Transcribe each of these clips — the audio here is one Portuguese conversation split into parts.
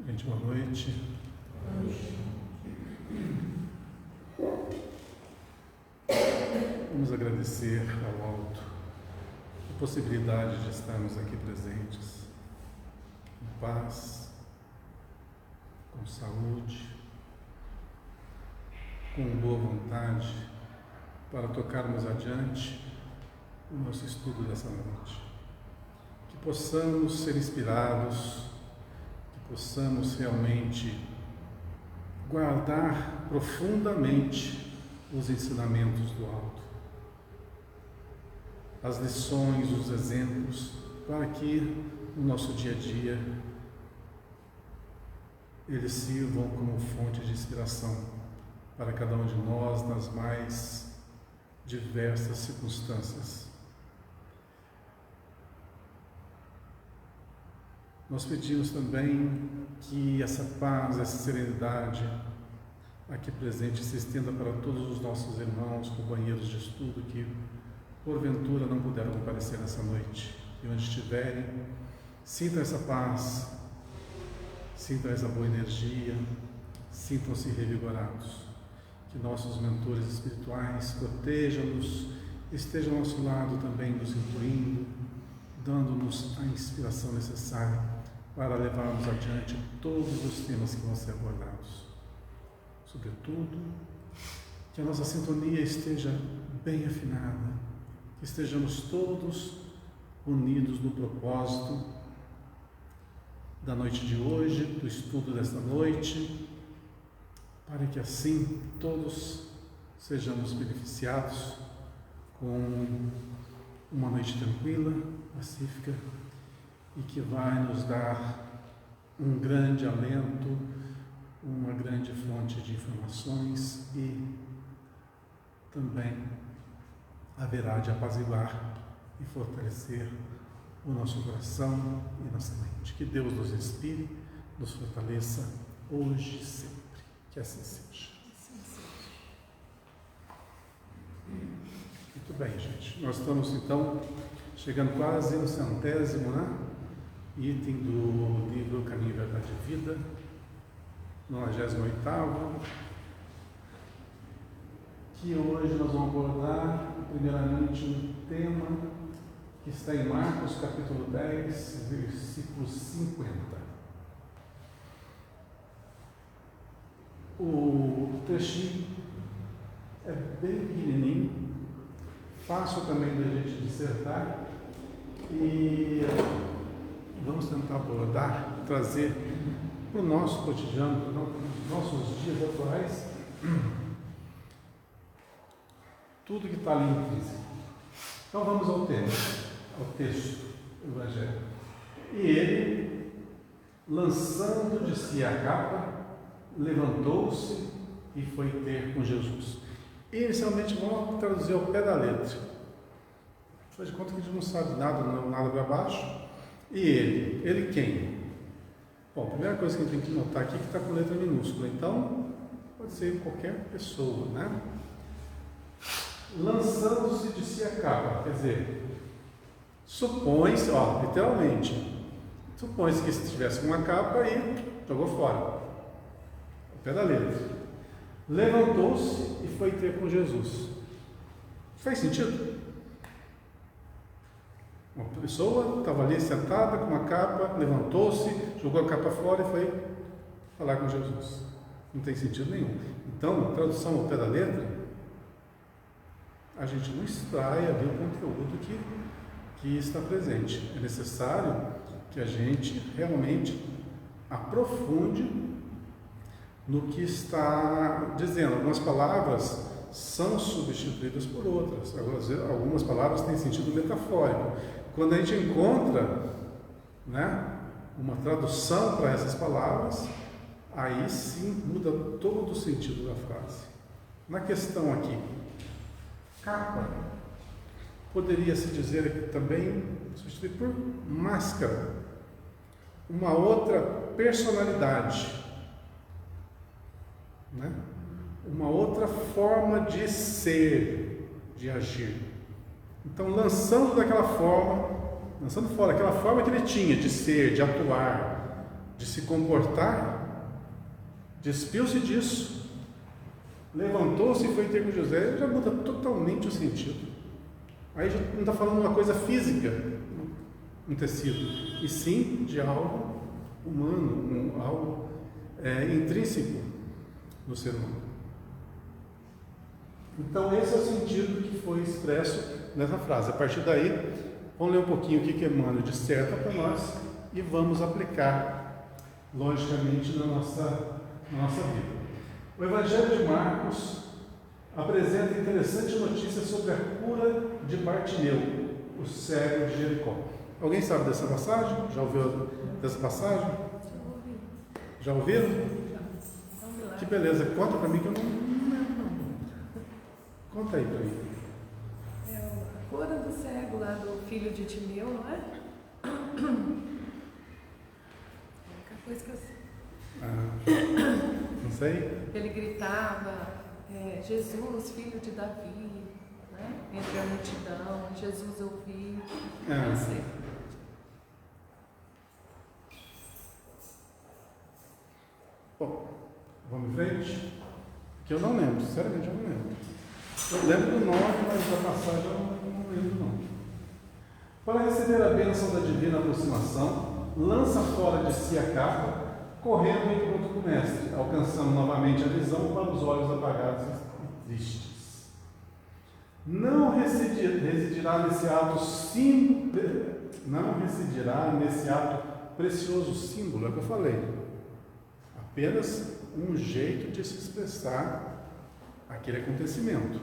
Gente, boa noite. Vamos agradecer ao alto a possibilidade de estarmos aqui presentes, em paz, com saúde, com boa vontade, para tocarmos adiante o nosso estudo dessa noite. Que possamos ser inspirados, que possamos realmente guardar profundamente os ensinamentos do alto, as lições, os exemplos, para que no nosso dia a dia eles sirvam como fonte de inspiração para cada um de nós nas mais diversas circunstâncias. Nós pedimos também que essa paz, essa serenidade aqui presente se estenda para todos os nossos irmãos, companheiros de estudo que porventura não puderam comparecer nessa noite. E onde estiverem, sintam essa paz, sintam essa boa energia, sintam-se revigorados. Que nossos mentores espirituais protejam-nos, estejam ao nosso lado também nos incluindo, dando-nos a inspiração necessária para levarmos adiante todos os temas que vão ser abordados. Sobretudo, que a nossa sintonia esteja bem afinada, que estejamos todos unidos no propósito da noite de hoje, do estudo desta noite, para que assim todos sejamos beneficiados com uma noite tranquila, pacífica e que vai nos dar um grande alento, uma grande fonte de informações e também haverá de apaziguar e fortalecer o nosso coração e nossa mente. Que Deus nos inspire, nos fortaleça hoje e sempre. Que assim seja. Muito bem, gente. Nós estamos então chegando quase no 100º, item do livro Caminho, Verdade e Vida, 98º, que hoje nós vamos abordar primeiramente um tema que está em Marcos capítulo 10, versículo 50. O trechinho é bem pequenininho, fácil também da gente dissertar e vamos tentar abordar, trazer para o nosso cotidiano, para os nossos dias atuais, tudo que está ali intrínseco. Então vamos ao tema, ao texto do Evangelho. E ele, lançando de si a capa, levantou-se e foi ter com Jesus. Inicialmente vamos traduzir ao pé da letra. Faz de conta que a gente não sabe nada para baixo. E ele quem? Bom, a primeira coisa que a gente tem que notar aqui é que está com letra minúscula, então pode ser qualquer pessoa, né? Lançando-se de si a capa, quer dizer, supõe-se, literalmente, supõe-se que se tivesse uma capa e jogou fora, ao pé da letra. Levantou-se e foi ter com Jesus. Faz sentido? Uma pessoa estava ali sentada com uma capa, levantou-se, jogou a capa fora e foi falar com Jesus. Não tem sentido nenhum. Então, tradução ao pé da letra, a gente não extrai ali o conteúdo que está presente. É necessário que a gente realmente aprofunde no que está dizendo. Algumas palavras são substituídas por outras. Agora, algumas palavras têm sentido metafórico. Quando a gente encontra, uma tradução para essas palavras, aí sim muda todo o sentido da frase. Na questão aqui, capa, poderia se dizer aqui também, substituir por máscara, uma outra personalidade, uma outra forma de ser, de agir. Então, lançando fora aquela forma que ele tinha de ser, de atuar, de se comportar, despiu-se disso, levantou-se e foi ter com José, já muda totalmente o sentido. Aí já não está falando uma coisa física, um tecido, e sim de algo humano, algo intrínseco no ser humano. Então esse é o sentido que foi expresso nessa frase. A partir daí, vamos ler um pouquinho o que Emmanuel disserta para nós e vamos aplicar, logicamente, na nossa vida. O Evangelho de Marcos apresenta interessante notícia sobre a cura de Bartimeu, o cego de Jericó. Alguém sabe dessa passagem? Já ouviu dessa passagem? Já ouviram? Que beleza, conta para mim que eu não lembro. Conta aí para mim. É a cura do cego lá do filho de Timeu, não é? A única coisa que eu sei. Não sei? Ele gritava, Jesus, filho de Davi, né? Entre a multidão, Jesus ouviu. Não sei. Bom, vamos em frente? Que eu não lembro, sinceramente eu não lembro. Eu lembro do nome, mas da passagem eu não lembro não. Para receber a bênção da divina aproximação, lança fora de si a capa, correndo em encontro com o mestre, alcançando novamente a visão para os olhos apagados e tristes. Não residirá nesse ato precioso símbolo, é o que eu falei. Apenas um jeito de se expressar aquele acontecimento.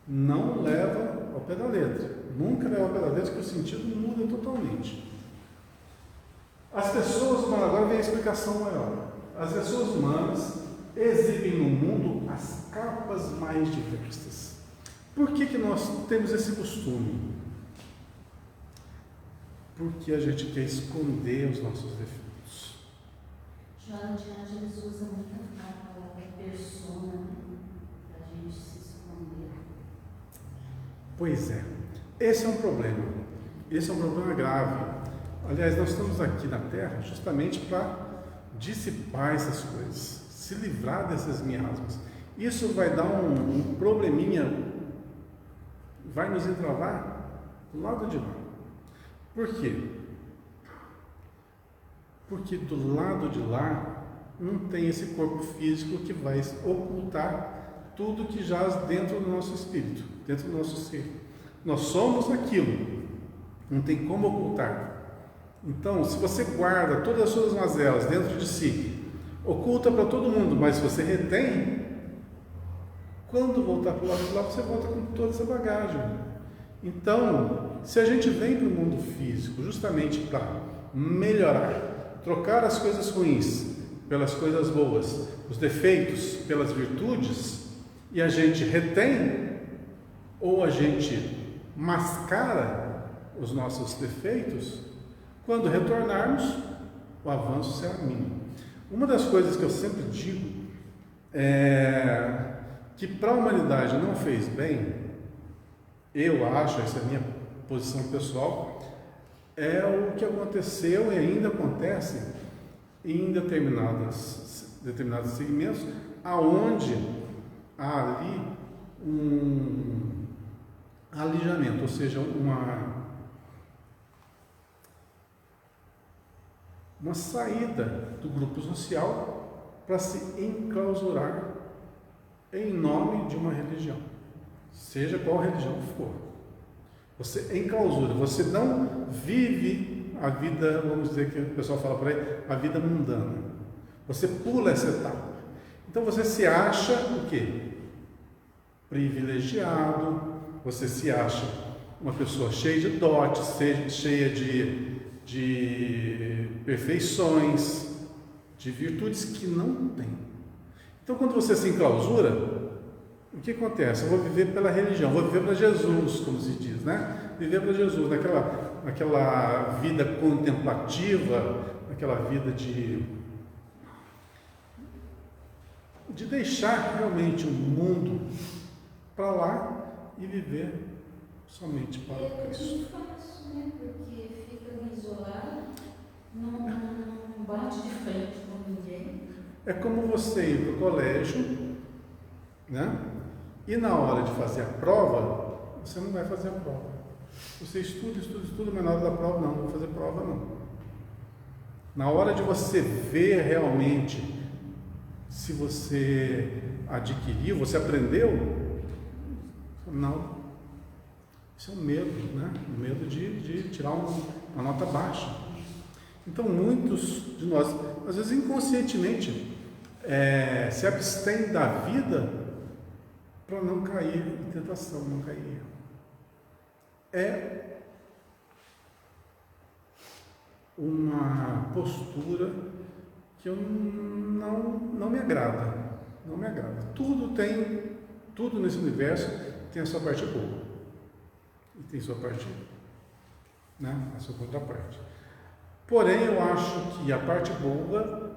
Não leva ao pé da letra. Nunca leva ao pé da letra, que o sentido muda totalmente. As pessoas humanas, agora vem a explicação maior. As pessoas humanas exibem no mundo as capas mais diversas. Por que nós temos esse costume? Porque a gente quer esconder os nossos defeitos. Jesus usa muita palavra persona para a gente se esconder. Pois é, esse é um problema. Esse é um problema grave. Aliás, nós estamos aqui na Terra justamente para dissipar essas coisas, se livrar dessas miasmas. Isso vai dar um probleminha, vai nos entravar do lado de lá. Por quê? Porque do lado de lá não tem esse corpo físico que vai ocultar tudo que jaz dentro do nosso espírito, dentro do nosso ser. Nós somos aquilo, não tem como ocultar. Então, se você guarda todas as suas mazelas dentro de si, oculta para todo mundo, mas se você retém, quando voltar para o lado de lá, você volta com toda essa bagagem. Então, se a gente vem para o mundo físico justamente para melhorar, trocar as coisas ruins pelas coisas boas, os defeitos pelas virtudes, e a gente retém, ou a gente mascara os nossos defeitos, quando retornarmos, o avanço será mínimo. Uma das coisas que eu sempre digo é que para a humanidade não fez bem, eu acho, essa é a minha posição pessoal, é o que aconteceu e ainda acontece em determinados segmentos, aonde há ali um alijamento, ou seja, uma saída do grupo social para se enclausurar em nome de uma religião, seja qual religião for. Você enclausura, você não vive a vida, vamos dizer que o pessoal fala por aí, a vida mundana. Você pula essa etapa. Então você se acha o quê? Privilegiado, você se acha uma pessoa cheia de dotes, cheia de perfeições, de virtudes que não tem. Então, quando você se enclausura, o que acontece? Eu vou viver pela religião, vou viver para Jesus, como se diz, né? Viver para Jesus, naquela vida contemplativa, naquela vida de deixar realmente o mundo para lá e viver somente para Cristo. É muito fácil, né? Porque fica isolado, não bate de frente É como você ir para o colégio, né? E na hora de fazer a prova, você não vai fazer a prova. Você estuda, mas na hora da prova não vou fazer prova não. Na hora de você ver realmente se você adquiriu, você aprendeu, não. Isso é um medo, né? O medo de tirar uma nota baixa. Então, muitos de nós, às vezes inconscientemente, se abstêm da vida para não cair em tentação, não cair em erro. É uma postura que eu não me agrada. Não me agrada. Tudo nesse universo tem a sua parte boa. E tem sua parte, né? A sua contraparte. Porém, eu acho que a parte boa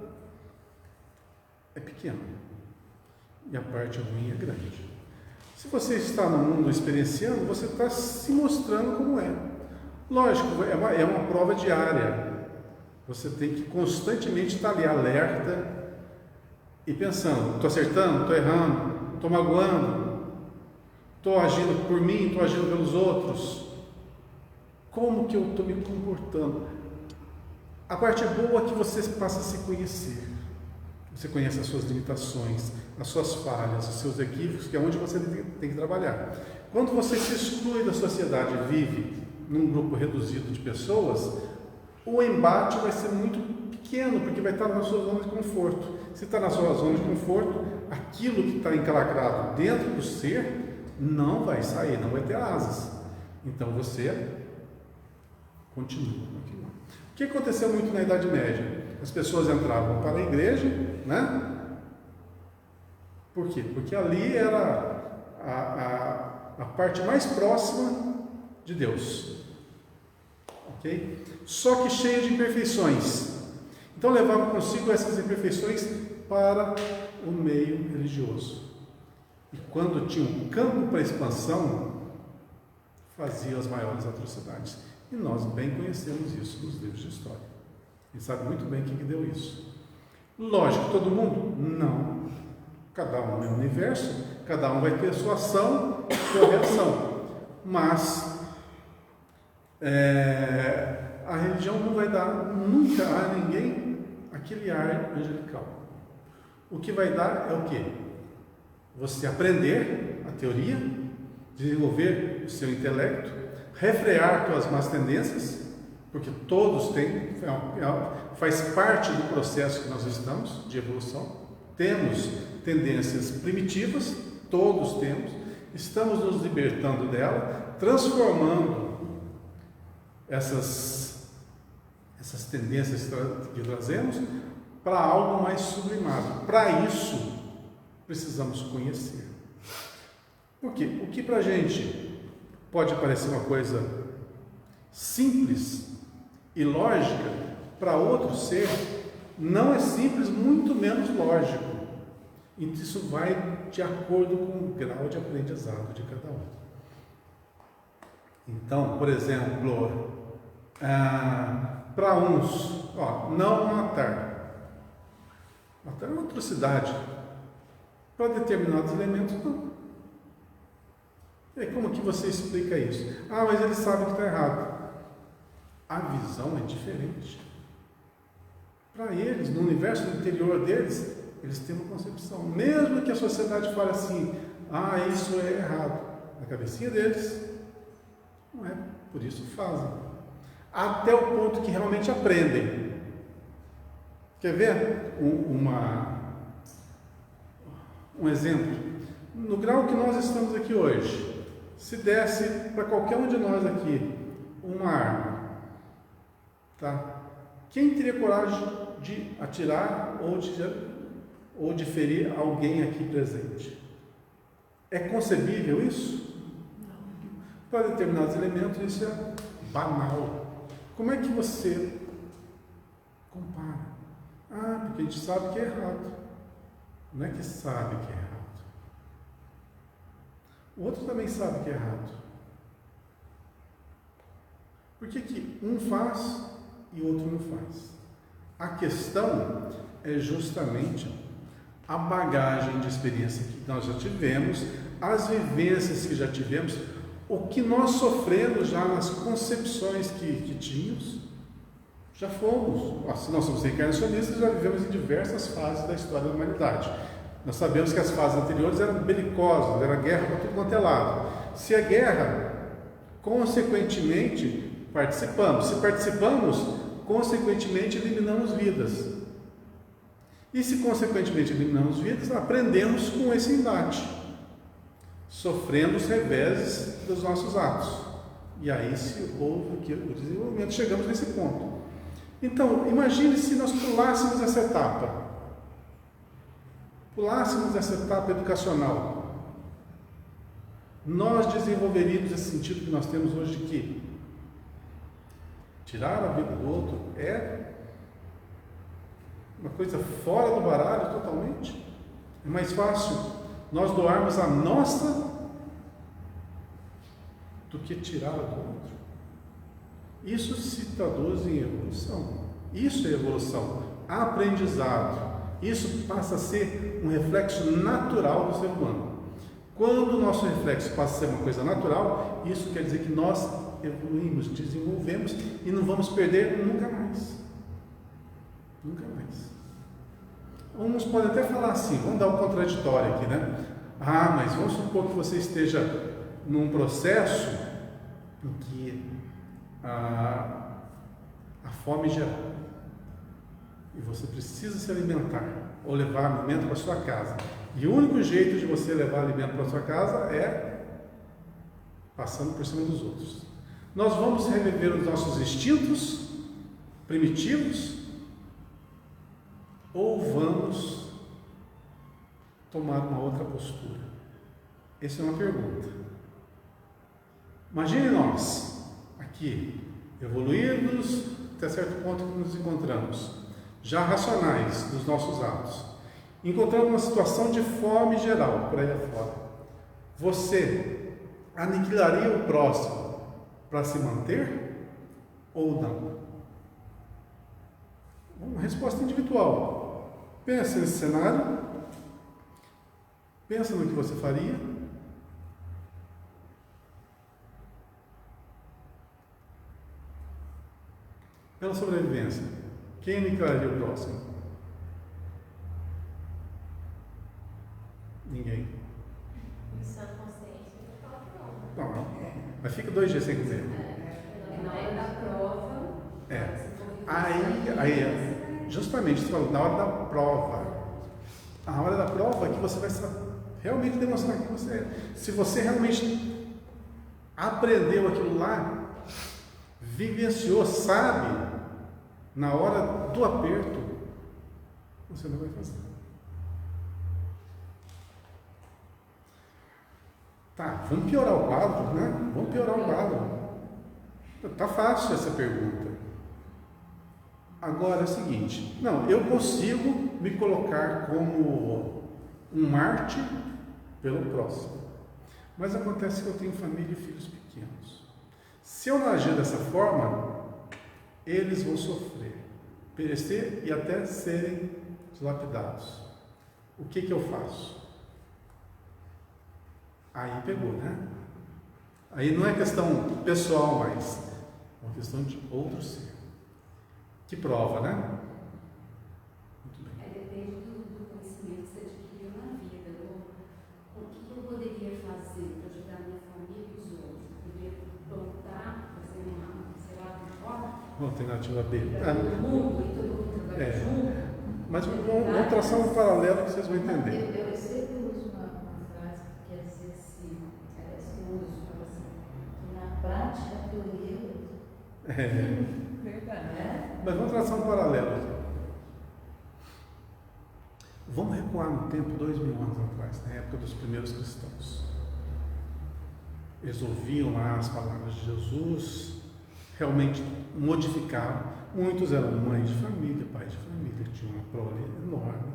é pequena. E a parte ruim é grande. Se você está no mundo experienciando, você está se mostrando como é. Lógico, é uma prova diária. Você tem que constantemente estar ali alerta e pensando, estou acertando, estou errando, estou magoando, estou agindo por mim, estou agindo pelos outros. Como que eu estou me comportando? A parte boa é que você passa a se conhecer. Você conhece as suas limitações, as suas falhas, os seus equívocos, que é onde você tem que trabalhar. Quando você se exclui da sociedade e vive num grupo reduzido de pessoas, o embate vai ser muito pequeno, porque vai estar na sua zona de conforto. Se está na sua zona de conforto, aquilo que está encalacrado dentro do ser não vai sair, não vai ter asas. Então você continua com aquilo. O que aconteceu muito na Idade Média? As pessoas entravam para a igreja, né? Por quê? Porque ali era a parte mais próxima de Deus. Ok? Só que cheia de imperfeições. Então levavam consigo essas imperfeições para o meio religioso. E quando tinha um campo para expansão, fazia as maiores atrocidades. E nós bem conhecemos isso nos livros de história. A gente sabe muito bem quem que deu isso. Lógico, todo mundo? Não. Cada um é um universo, cada um vai ter sua ação e sua reação. Mas a religião não vai dar nunca a ninguém aquele ar angelical. O que vai dar é o quê? Você aprender a teoria, desenvolver o seu intelecto, refrear suas más tendências, porque todos têm, faz parte do processo que nós estamos de evolução. Temos tendências primitivas, todos temos, estamos nos libertando dela, transformando essas tendências que trazemos para algo mais sublimado. Para isso, precisamos conhecer. Por quê? O que para a gente pode parecer uma coisa simples e lógica, para outro ser não é simples, muito menos lógico. E isso vai de acordo com o grau de aprendizado de cada um. Então, por exemplo, para uns, não matar. Matar é uma atrocidade. Para determinados elementos, não. E aí, como que você explica isso? Mas ele sabe que está errado. A visão é diferente. Para eles, no universo interior deles, eles têm uma concepção. Mesmo que a sociedade fale assim, isso é errado. Na cabecinha deles, não é. Por isso fazem. Até o ponto que realmente aprendem. Quer ver um exemplo? No grau que nós estamos aqui hoje, se desse para qualquer um de nós aqui uma arma, tá? Quem teria coragem de atirar ou de ferir alguém aqui presente? É concebível isso? Para determinados elementos isso é banal. Como é que você compara? Porque a gente sabe que é errado. Não é que sabe que é errado. O outro também sabe que é errado. Por que um faz e o outro não faz? A questão é justamente a bagagem de experiência que nós já tivemos, as vivências que já tivemos, o que nós sofremos já nas concepções que tínhamos, já fomos. Se nós somos reencarnacionistas, já vivemos em diversas fases da história da humanidade. Nós sabemos que as fases anteriores eram belicosas, era guerra para tudo quanto é lado. Se a guerra, consequentemente, participamos. Se participamos, consequentemente, eliminamos vidas. E se, consequentemente, eliminamos vidas, aprendemos com esse embate, sofrendo os reveses dos nossos atos. E aí se houve o desenvolvimento, chegamos nesse ponto. Então, imagine se nós pulássemos essa etapa. Pulássemos essa etapa educacional. Nós desenvolveríamos esse sentido que nós temos hoje de que tirar a vida do outro é uma coisa fora do baralho totalmente. É mais fácil nós doarmos a nossa do que tirá-la do outro. Isso se traduz em evolução. Isso é evolução, aprendizado. Isso passa a ser um reflexo natural do ser humano. Quando o nosso reflexo passa a ser uma coisa natural, isso quer dizer que nós evoluímos, desenvolvemos e não vamos perder nunca mais. Nunca mais. Uns podem até falar assim, vamos dar um contraditório aqui, né? Mas vamos supor que você esteja num processo em que a fome geral e você precisa se alimentar ou levar alimento para sua casa. E o único jeito de você levar alimento para sua casa é passando por cima dos outros. Nós vamos reviver os nossos instintos primitivos ou vamos tomar uma outra postura? Essa é uma pergunta. Imagine nós, aqui, evoluídos até certo ponto que nos encontramos, já racionais dos nossos atos, encontrando uma situação de fome geral por aí afora. Você aniquilaria o próximo para se manter ou não? Uma resposta individual. Pensa nesse cenário, pensa no que você faria. Pela sobrevivência, quem aniquilaria o próximo? Ninguém. Isso é consciência de falar que não. Não. Mas fica 2 dias sem comer. Na hora da prova. Aí, justamente, você falou, na hora da prova. A hora da prova é que você vai realmente demonstrar que você é. Se você realmente aprendeu aquilo lá, vivenciou, sabe, na hora do aperto, você não vai fazer. Tá, vamos piorar o quadro, né? Vamos piorar o quadro. Tá fácil essa pergunta. Agora é o seguinte, não, eu consigo me colocar como um mártir pelo próximo. Mas acontece que eu tenho família e filhos pequenos. Se eu não agir dessa forma, eles vão sofrer, perecer e até serem lapidados. O que eu faço? Aí pegou, né? Aí não é questão pessoal mais, é uma questão de outro ser. Que prova, né? Muito bem. Depende do conhecimento que você adquiriu na vida. O que eu poderia fazer para ajudar minha família e os outros? Eu poderia plantar, fazer uma, sei lá, uma Alternativa B. todo mundo e todo mundo trabalha junto. Mas vamos traçar um paralelo que vocês vão entender. Eu sempre uso uma frase que quer dizer assim, que na prática a teoria Verdade. Mas vamos traçar um paralelo aqui. Vamos recuar no tempo 2000 anos atrás, na época dos primeiros cristãos. Eles ouviam lá as palavras de Jesus, realmente modificaram. Muitos eram mães de família, pais de família, que tinham uma prole enorme,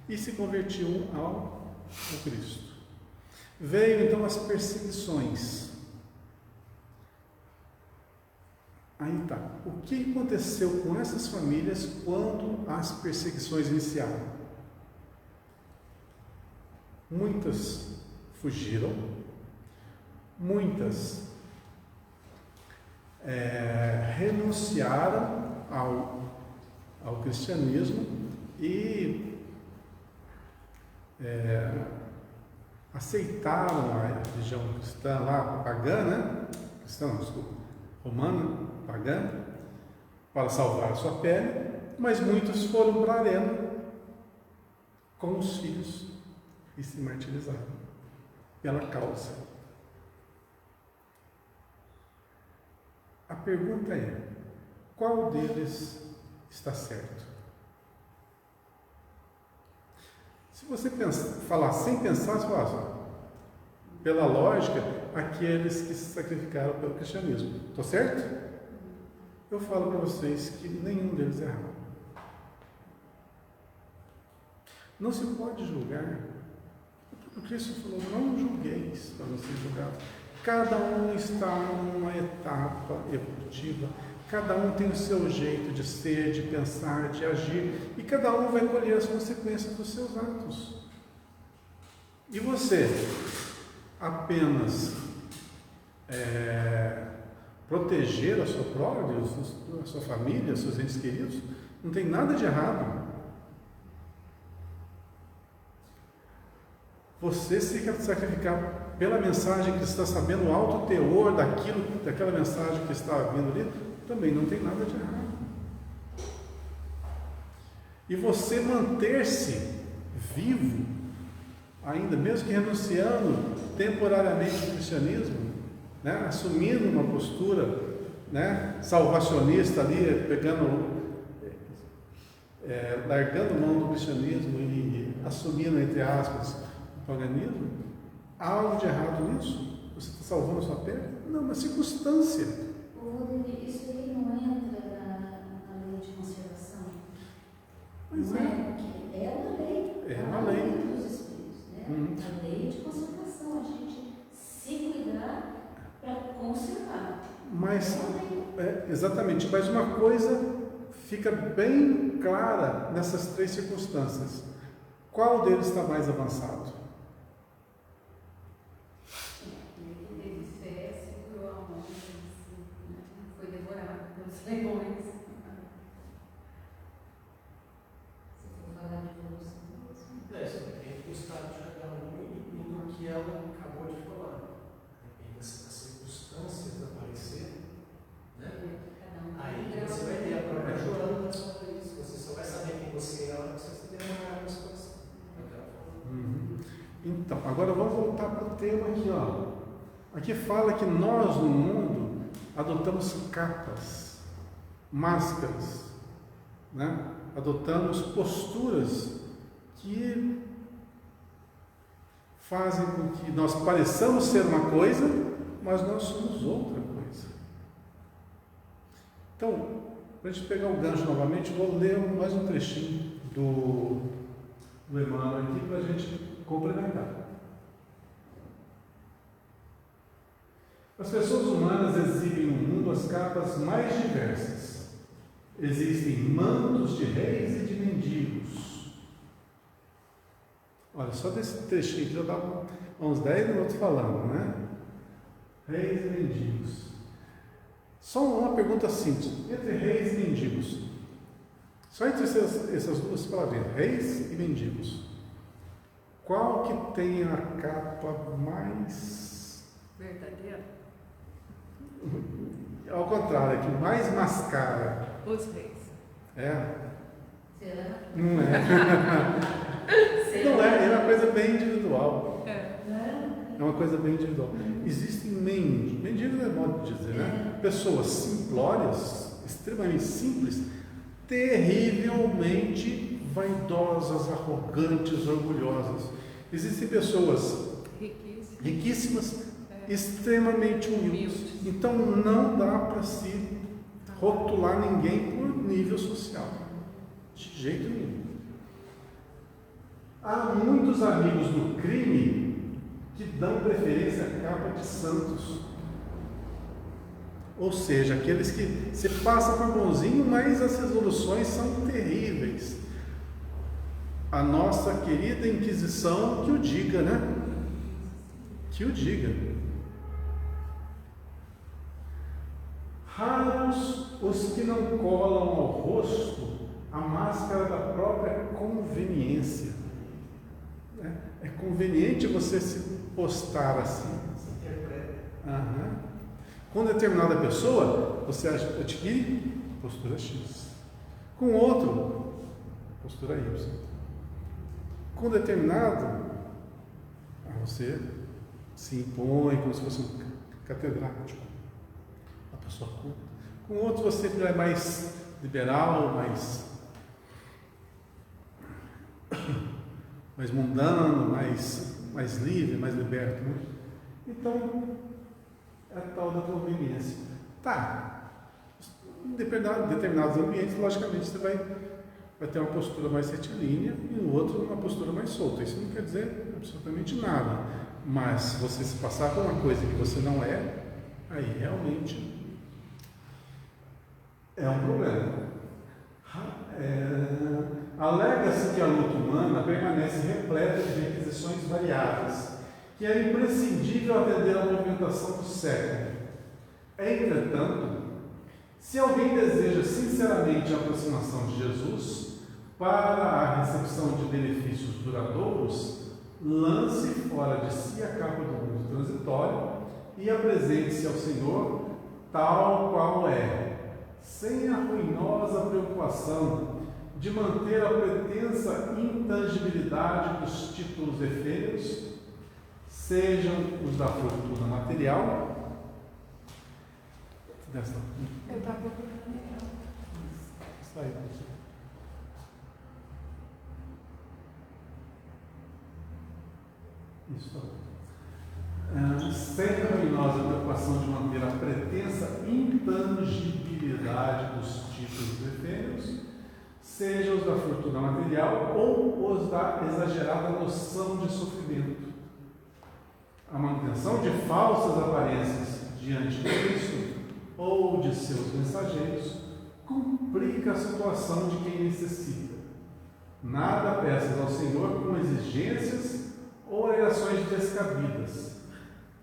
e se convertiam ao Cristo. Veio então as perseguições. Aí tá. O que aconteceu com essas famílias quando as perseguições iniciaram? Muitas fugiram, muitas renunciaram ao cristianismo e aceitaram a religião cristã lá, pagã, né? Cristã, desculpa, romana, pagã, para salvar a sua pele, mas muitos foram para a arena com os filhos e se martirizaram pela causa. A pergunta é: qual deles está certo? Se você falar sem pensar, você fala, pela lógica, aqueles que se sacrificaram pelo cristianismo. Estou certo? Eu falo para vocês que nenhum deles é errado. Não se pode julgar. O Cristo falou: não julgueis para não ser julgados. Cada um está numa etapa evolutiva. Cada um tem o seu jeito de ser, de pensar, de agir, e cada um vai colher as consequências dos seus atos. E você apenas proteger a sua prole, a sua família, os seus entes queridos, não tem nada de errado. Você se sacrificar pela mensagem que está sabendo o alto teor daquela mensagem que está vindo ali, também não tem nada de errado. E você manter-se vivo, ainda mesmo que renunciando temporariamente ao cristianismo, né, assumindo uma postura, né, salvacionista ali, largando mão do cristianismo e assumindo, entre aspas, o paganismo, há algo de errado nisso? Você está salvando a sua pele? Não, uma circunstância. Isso aí não entra na lei de conservação? Pois não é? Porque é uma lei. É uma lei dos espíritos, né? A lei de conservação, a gente se cuidar para conservar. Mas, exatamente, mas uma coisa fica bem clara nessas três circunstâncias. Qual deles está mais avançado? Foi devorado pelos leões. Se for falar de evolução, depende do estado de cada um e do que ela acabou de falar. Depende das circunstâncias de aparecer, né? Aí você vai ter a própria Joana sobre isso. Você só vai saber quem você é na hora que você estiver na situação. Então, agora vamos voltar para o tema aqui, ó. Aqui fala que nós no mundo adotamos capas, máscaras, né? Adotamos posturas que fazem com que nós pareçamos ser uma coisa, mas nós somos outra coisa. Então, para a gente pegar o gancho novamente, vou ler mais um trechinho do Emmanuel aqui para a gente complementar. As pessoas humanas exibem no mundo as capas mais diversas. Existem mantos de reis e de mendigos. Olha, só desse trechinho já dá uns 10 minutos falando, né? Reis e mendigos. Só uma pergunta simples. Entre reis e mendigos, só entre essas duas palavrinhas, reis e mendigos, qual que tem a capa mais verdadeira? Ao contrário, que mais mascara? Os reis. É? será? Não é. Não é, é uma coisa bem individual. É uma coisa bem individual. Existem mendigos é modo de dizer, né? Pessoas simplórias, extremamente simples, terrivelmente vaidosas, arrogantes, orgulhosas. Existem pessoas riquíssimas, extremamente humildes. Então não dá para se rotular ninguém por nível social, de jeito nenhum. Há muitos amigos do crime que dão preferência à capa de santos. Ou seja, aqueles que se passa por bonzinho, mas as resoluções são terríveis. A nossa querida Inquisição que o diga, né? Que o diga. Raros os que não colam ao rosto a máscara da própria conveniência. É conveniente você se postar assim. Uhum. Com determinada pessoa, você adquire postura X. Com outro, postura Y. Com determinado, você se impõe como se fosse um catedrático. Uma pessoa culta. Com outro, você é mais liberal, mais mundano, mais livre, mais liberto. Né? Então, é a tal da conveniência. Tá. Em determinados ambientes, logicamente, você vai ter uma postura mais retilínea e no outro uma postura mais solta. Isso não quer dizer absolutamente nada. Mas se você se passar por uma coisa que você não é, aí realmente é um problema. Alega-se que a luta humana permanece repleta de requisições variadas, que é imprescindível atender à movimentação do século. Entretanto, se alguém deseja sinceramente a aproximação de Jesus para a recepção de benefícios duradouros, lance fora de si a capa do mundo transitório e apresente-se ao Senhor tal qual é, sem a ruinosa preocupação de manter a pretensa intangibilidade dos títulos efêmeros, sejam os da fortuna material. Eu estava procurando. Sai. Isso. Sem a ruinosa preocupação de manter a pretensa intangibilidade dos títulos efêmeros, seja os da fortuna material ou os da exagerada noção de sofrimento. A manutenção de falsas aparências diante de Cristo ou de seus mensageiros complica a situação de quem necessita. Nada peças ao Senhor com exigências ou alegações descabidas.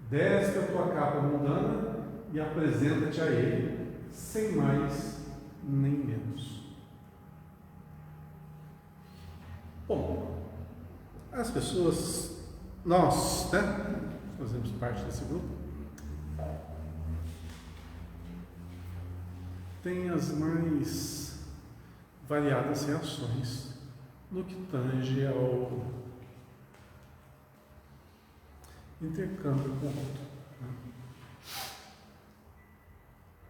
Desce a tua capa mundana e apresenta-te a Ele, sem mais nem menos. Bom, as pessoas, nós, né, fazemos parte desse grupo, tem as mais variadas reações no que tange ao intercâmbio com o outro. Né?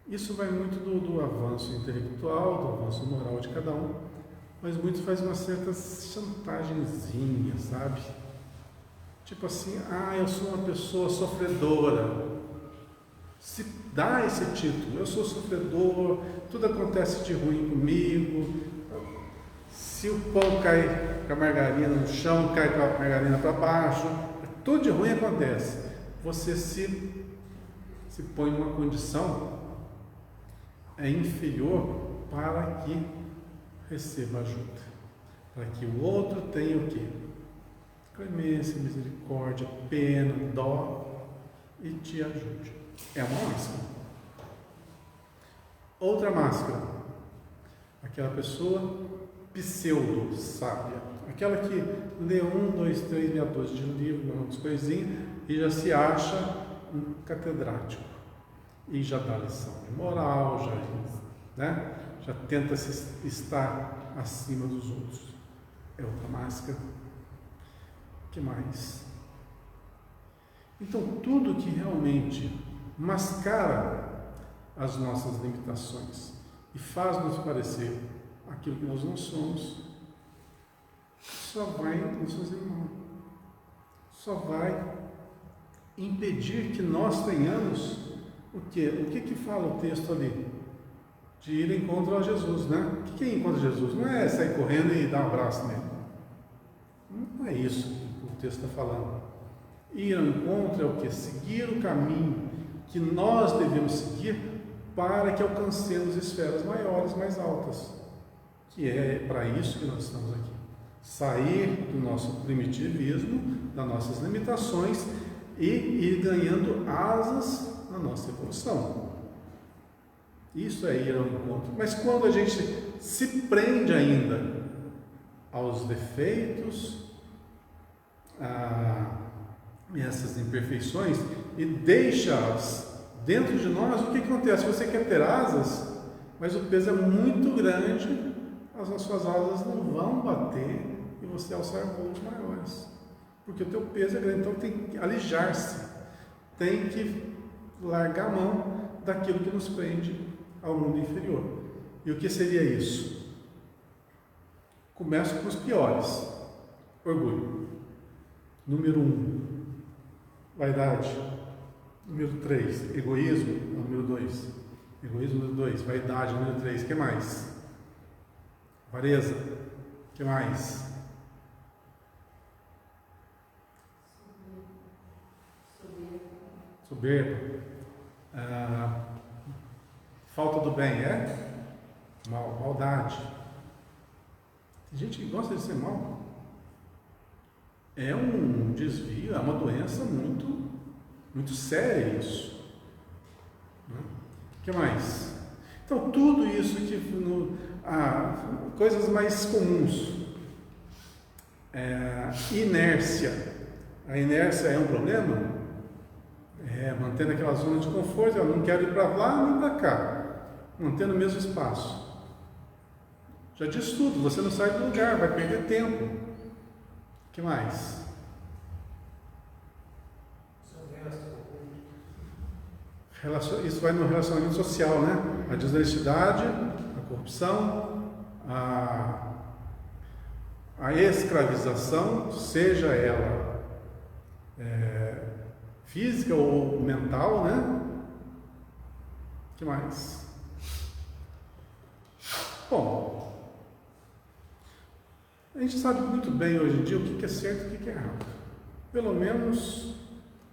Isso vai muito do avanço intelectual, do avanço moral de cada um, mas muitos fazem umas certas chantagenzinhas, sabe? Tipo assim, eu sou uma pessoa sofredora. Se dá esse título, eu sou sofredor, tudo acontece de ruim comigo. Se o pão cai com a margarina no chão, cai com a margarina para baixo, tudo de ruim acontece. Você se põe numa condição inferior para que receba ajuda, para que o outro tenha o quê? Clemência, misericórdia, pena, dó e te ajude. É uma máscara. Outra máscara, aquela pessoa pseudo-sábia, aquela que lê 1, 2, 3, meia dúzia de livros, umas coisinhas, e já se acha um catedrático, e já dá lição de moral, já tenta estar acima dos outros. É outra máscara. O que mais? Então, tudo que realmente mascara as nossas limitações e faz-nos parecer aquilo que nós não somos, só vai nos fazer mal. Só vai impedir que nós tenhamos o quê? O que fala o texto ali? De ir em encontro a Jesus, né? O que é ir em encontro a Jesus? Não é sair correndo e dar um abraço nele. Não é isso que o texto está falando. Ir ao encontro é o quê? Seguir o caminho que nós devemos seguir para que alcancemos esferas maiores, mais altas, que é para isso que nós estamos aqui. Sair do nosso primitivismo, das nossas limitações e ir ganhando asas na nossa evolução. Isso é ir ao encontro. Mas quando a gente se prende ainda aos defeitos, a essas imperfeições e deixa-as dentro de nós, o que acontece? Você quer ter asas, mas o peso é muito grande, as suas asas não vão bater e você alçar voos maiores, porque o teu peso é grande. Então tem que alijar-se, tem que largar a mão daquilo que nos prende ao mundo inferior. E o que seria isso? Começo com os piores. Orgulho. Número 1, vaidade. Número 3, egoísmo. Número 2, egoísmo. Número 2, vaidade. Número 3, o que mais? Avareza. O que mais? Soberba. Falta do bem, maldade. Tem gente que gosta de ser mal. É um desvio, é uma doença muito, muito séria isso. O que mais? Então, tudo isso que coisas mais comuns. Inércia. A inércia é um problema? Mantendo aquela zona de conforto, eu não quero ir para lá nem para cá, mantendo o mesmo espaço. Já diz tudo, você não sai do lugar, vai perder tempo. O que mais? Isso vai no relacionamento social, né? A desonestidade, a corrupção, a escravização, seja ela física ou mental, né? O que mais? Bom, a gente sabe muito bem hoje em dia o que é certo e o que é errado. Pelo menos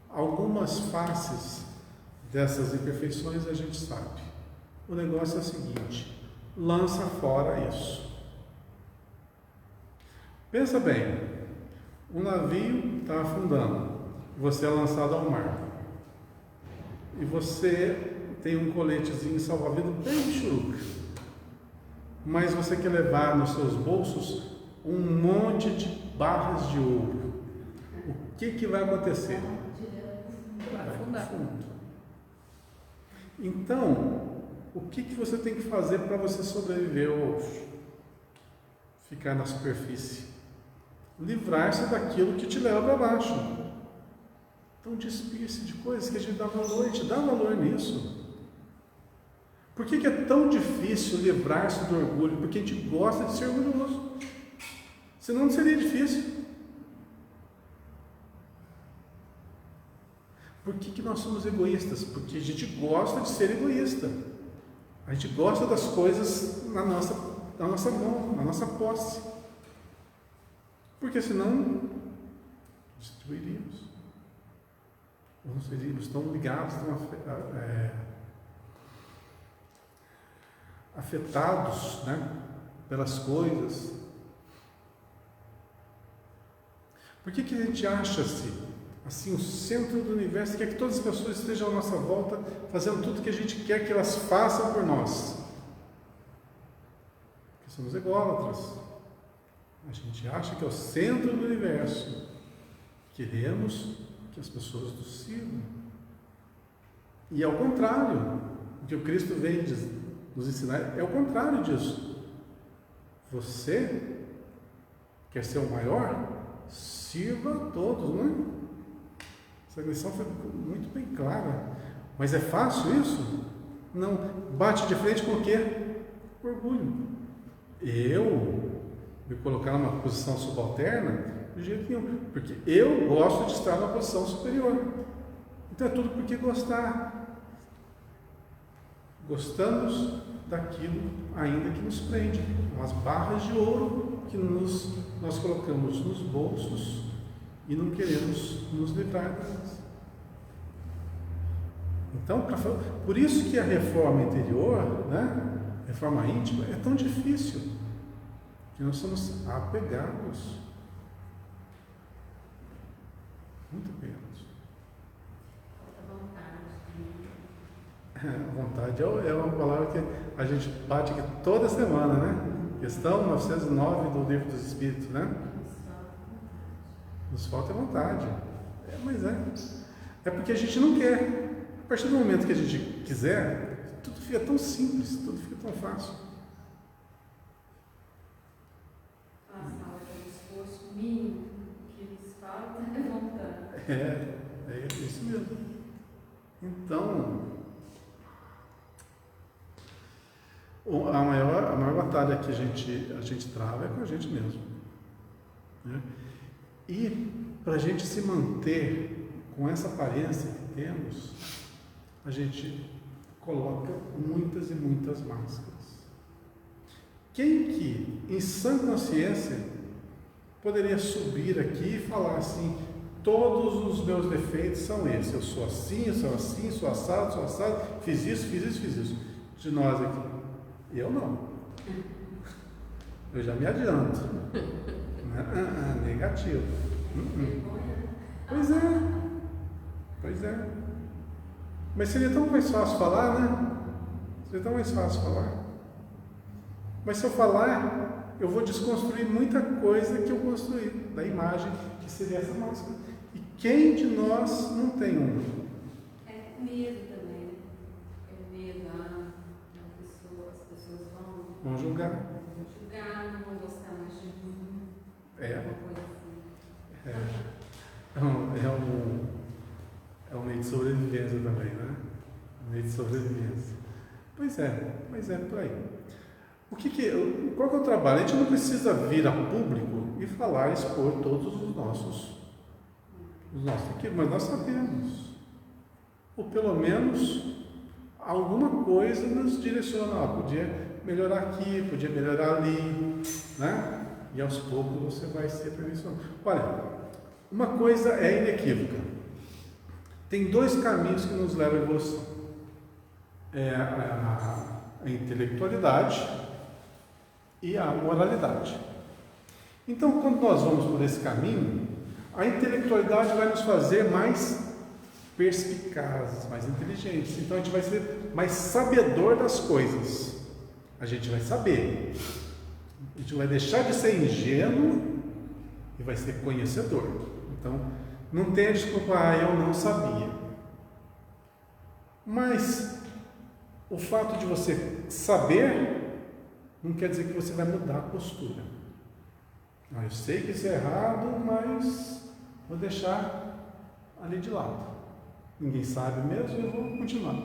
algumas faces dessas imperfeições a gente sabe. O negócio é o seguinte: lança fora isso. Pensa bem, um navio está afundando. Você é lançado ao mar e você tem um coletezinho salva-vidas bem churuca, mas você quer levar nos seus bolsos um monte de barras de ouro. O que vai acontecer? Vai afundar. Então, o que você tem que fazer para você sobreviver ou ficar na superfície? Livrar-se daquilo que te leva para baixo. Então, despir-se de coisas que a gente dá valor, a gente dá valor nisso. Por que é tão difícil livrar-se do orgulho? Porque a gente gosta de ser orgulhoso. Senão não seria difícil. Por que nós somos egoístas? Porque a gente gosta de ser egoísta. A gente gosta das coisas na nossa mão, na nossa posse. Porque senão destruiríamos. Nós seríamos tão ligados, tão afetados, né, pelas coisas. Por que a gente acha-se assim o centro do universo, quer que todas as pessoas estejam à nossa volta fazendo tudo que a gente quer que elas façam por nós? Porque somos ególatras. A gente acha que é o centro do universo. Queremos que as pessoas nos sirvam. E ao contrário, o que o Cristo vem nos ensinar é o contrário disso. Você quer ser o maior? Sirva a todos, não é? Essa lição foi muito bem clara. Mas é fácil isso? Não. Bate de frente com o quê? Orgulho. Eu me colocar numa posição subalterna? De jeito nenhum. Porque eu gosto de estar numa posição superior. Então é tudo porque gostar. Gostamos daquilo ainda que nos prende. As barras de ouro que nós colocamos nos bolsos e não queremos nos livrar delas. Então, por isso que a reforma interior, né, reforma íntima, é tão difícil, que nós somos apegados, muito apegados. Vontade é uma palavra que a gente bate aqui toda semana, né? Questão 909 do Livro dos Espíritos, né? Nos falta vontade. Mas é porque a gente não quer. A partir do momento que a gente quiser, tudo fica tão simples, tudo fica tão fácil. Passar aquele esforço mínimo que nos falta é vontade. É isso mesmo. Então, a maior batalha que a gente trava é com a gente mesmo, né? E para a gente se manter com essa aparência que temos, a gente coloca muitas e muitas máscaras. Quem que, em sã consciência, poderia subir aqui e falar assim: todos os meus defeitos são esses, eu sou assim, sou assado, fiz isso. De nós aqui, eu não. Eu já me adianto. Negativo. Pois é. Mas seria tão mais fácil falar, né? Seria tão mais fácil falar. Mas se eu falar, eu vou desconstruir muita coisa que eu construí, da imagem que seria essa máscara. E quem de nós não tem uma? É medo também, né? É medo, as pessoas vão julgar. Não vão gostar mais de mim. Uma coisa assim. É um meio de sobrevivência também, né? Um meio de sobrevivência. Pois é, por aí. Qual que é o trabalho? A gente não precisa vir a público e falar, expor todos os nossos equipes, mas nós sabemos. Ou pelo menos alguma coisa nos direciona. Podia melhorar aqui, podia melhorar ali, né? E aos poucos você vai se aperfeiçoando. Olha, uma coisa é inequívoca. Tem dois caminhos que nos levam à evolução. É a intelectualidade e a moralidade. Então, quando nós vamos por esse caminho, a intelectualidade vai nos fazer mais perspicazes, mais inteligentes. Então, a gente vai ser mais sabedor das coisas. A gente vai saber. A gente vai deixar de ser ingênuo e vai ser conhecedor. Então, não tenha desculpa, eu não sabia. Mas o fato de você saber não quer dizer que você vai mudar a postura. Eu sei que isso é errado, mas vou deixar ali de lado. Ninguém sabe mesmo, eu vou continuar.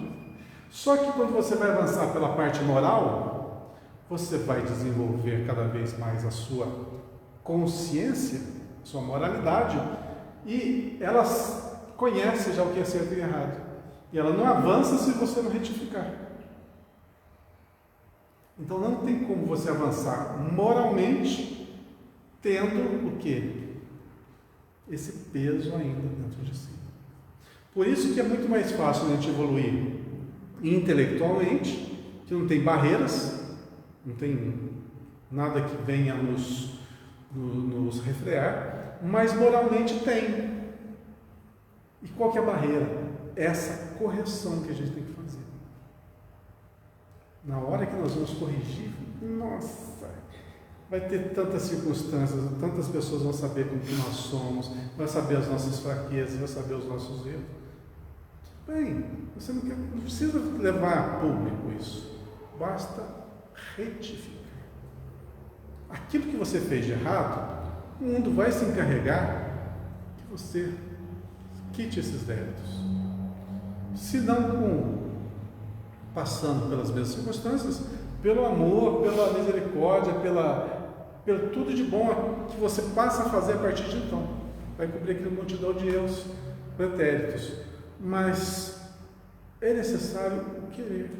Só que quando você vai avançar pela parte moral, você vai desenvolver cada vez mais a sua consciência, a sua moralidade, e ela conhece já o que é certo e errado. E ela não avança se você não retificar. Então não tem como você avançar moralmente tendo o quê? Esse peso ainda dentro de si. Por isso que é muito mais fácil a gente evoluir intelectualmente, que não tem barreiras, não tem nada que venha nos refrear, mas moralmente tem. E qual que é a barreira? Essa correção que a gente tem que fazer. Na hora que nós vamos corrigir, nossa, vai ter tantas circunstâncias, tantas pessoas vão saber como que nós somos, vai saber as nossas fraquezas, vai saber os nossos erros. Bem, você não precisa levar a público isso, basta retificar. Aquilo que você fez de errado, o mundo vai se encarregar que você quite esses débitos. Se não passando pelas mesmas circunstâncias, pelo amor, pela misericórdia, pelo tudo de bom que você passa a fazer a partir de então. Vai cobrir aquela multidão de erros pretéritos. Mas é necessário querer.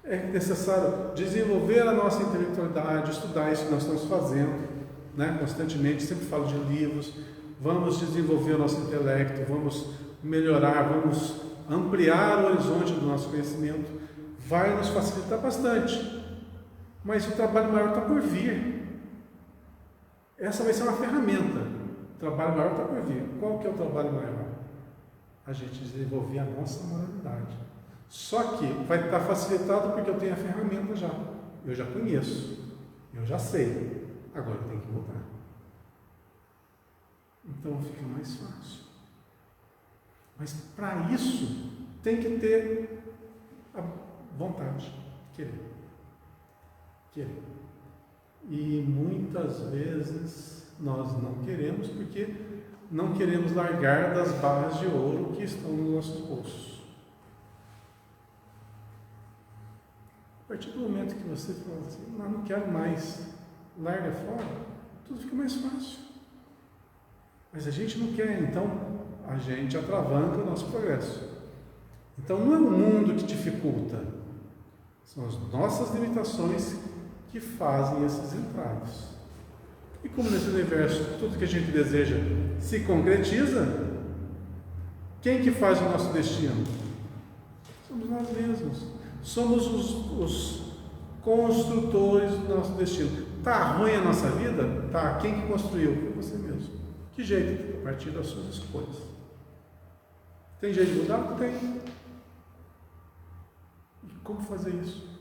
É necessário desenvolver a nossa intelectualidade, estudar isso que nós estamos fazendo, né? Constantemente, sempre falo de livros. Vamos desenvolver o nosso intelecto, vamos melhorar, vamos ampliar o horizonte do nosso conhecimento, vai nos facilitar bastante. Mas o trabalho maior está por vir. Essa vai ser uma ferramenta. O trabalho maior está por vir. Qual que é o trabalho maior? A gente desenvolver a nossa moralidade. Só que vai estar facilitado porque eu tenho a ferramenta já. Eu já conheço. Eu já sei. Agora eu tenho que mudar. Então fica mais fácil. Mas para isso tem que ter a vontade, querer. E muitas vezes nós não queremos porque não queremos largar das barras de ouro que estão nos nossos bolsos. A partir do momento que você fala assim, não quero mais, larga fora, tudo fica mais fácil. Mas a gente não quer, então a gente atravanca o nosso progresso. Então não é o mundo que dificulta, são as nossas limitações que fazem esses entraves. E como nesse universo tudo que a gente deseja se concretiza, quem que faz o nosso destino? Somos nós mesmos. Somos os construtores do nosso destino. Está ruim a nossa vida? Tá. Quem que construiu? Foi você mesmo. Que jeito? A partir das suas escolhas. Tem jeito de mudar? Tem. E como fazer isso?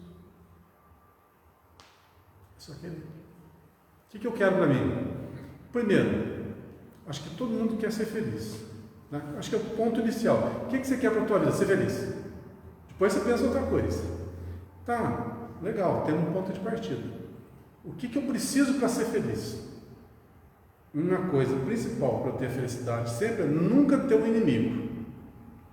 Só querer. O que eu quero para mim? Primeiro, acho que todo mundo quer ser feliz. Né? Acho que é o ponto inicial. O que você quer para a tua vida? Ser feliz. Depois você pensa outra coisa. Tá, legal, temos um ponto de partida. O que eu preciso para ser feliz? Uma coisa principal para eu ter felicidade sempre é nunca ter um inimigo.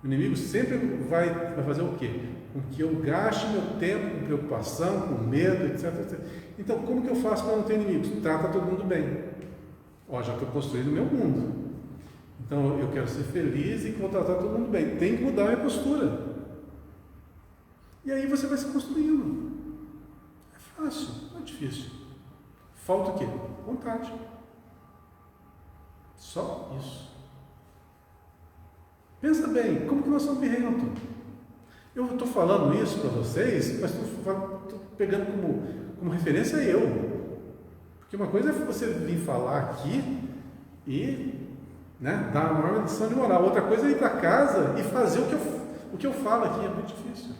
O inimigo sempre vai fazer o quê? Com que eu gaste meu tempo com preocupação, com medo, etc, etc. Então, como que eu faço para não ter inimigos? Trata todo mundo bem. Já estou construindo o meu mundo. Então, eu quero ser feliz e vou tratar todo mundo bem. Tem que mudar a minha postura. E aí você vai se construindo. É fácil, não é difícil. Falta o quê? Vontade. Só isso. Pensa bem, como que nós somos birrentos? Eu estou falando isso para vocês, mas estou pegando como referência eu. Porque uma coisa é você vir falar aqui e dar uma maior lição de moral. Outra coisa é ir para casa e fazer o que eu falo aqui. É muito difícil.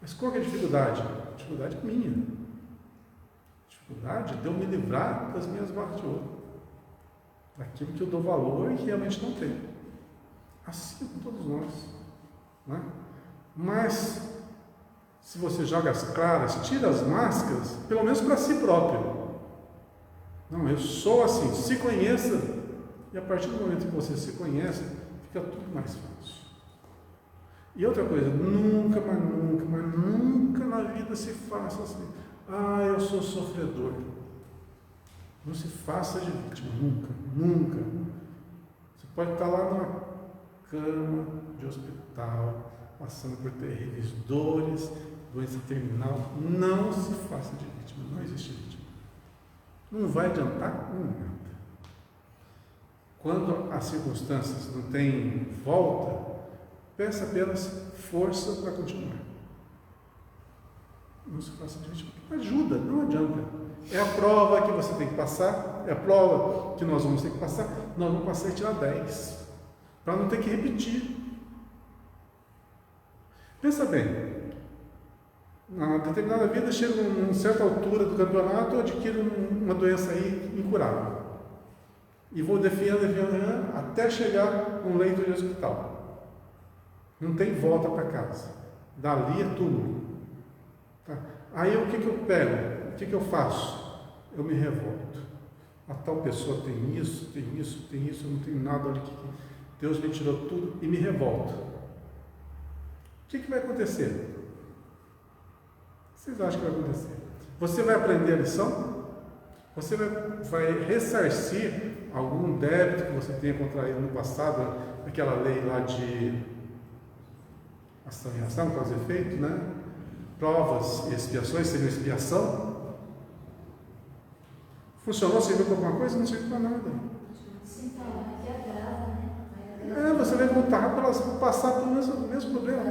Mas qual que é a dificuldade? A dificuldade é minha. A dificuldade de eu me livrar das minhas barras de ouro. Daquilo que eu dou valor e que realmente não tenho. Assim com todos nós. Né? Mas, se você joga as claras, tira as máscaras, pelo menos para si próprio. Não, eu sou assim, se conheça, e a partir do momento que você se conhece, fica tudo mais fácil. E outra coisa, nunca na vida se faça assim, eu sou sofredor. Não se faça de vítima, nunca. Você pode estar lá numa cama de hospital, passando por terríveis dores, doença terminal, não se faça de vítima, não existe vítima. Não vai adiantar nada. Quando as circunstâncias não têm volta, peça apenas força para continuar. Não se faça de vítima. Ajuda, não adianta. É a prova que você tem que passar, é a prova que nós vamos ter que passar, nós vamos passar e tirar 10, para não ter que repetir. Pensa bem, na determinada vida, chega a uma certa altura do campeonato, eu adquiro uma doença aí incurável. E vou defiando, até chegar num leito de hospital. Não tem volta para casa. Dali é túmulo. Tá? Aí o que eu pego? O que eu faço? Eu me revolto. A tal pessoa tem isso, eu não tenho nada ali. Deus me tirou tudo e me revolto. O que vai acontecer? Vocês acham que vai acontecer? Você vai aprender a lição? Você vai ressarcir algum débito que você tenha contraído no passado, aquela lei lá de ação e reação, causa e efeito, né? Provas e expiações seriam expiação. Funcionou? Serviu para alguma coisa? Não serviu para nada. Você vai voltar para passar pelo mesmo problema.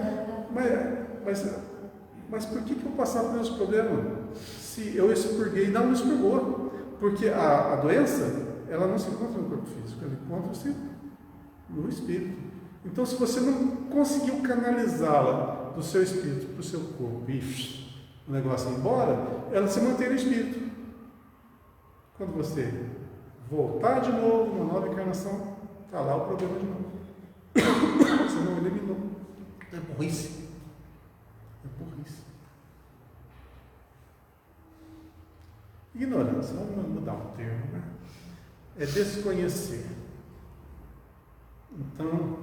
Mas por que eu vou passar pelo mesmo problema? Se eu expurguei, não expurgou. Porque a doença, ela não se encontra no corpo físico, ela encontra-se no espírito. Então, se você não conseguiu canalizá-la do seu espírito para o seu corpo e o negócio ir embora, ela se mantém no espírito. Quando você voltar de novo, uma nova encarnação, está lá o problema de novo. Você não eliminou. É burrice. É burrice. Ignorância, vamos mudar o termo, né? É desconhecer. Então,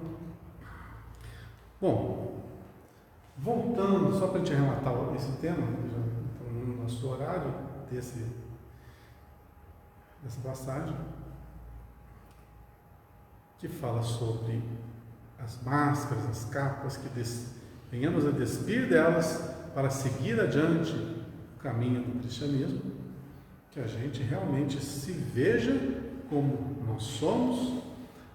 bom, voltando, só para a gente arrematar esse tema, já no nosso horário dessa passagem, que fala sobre as máscaras, as capas, que venhamos a despir delas para seguir adiante o caminho do cristianismo, que a gente realmente se veja como nós somos,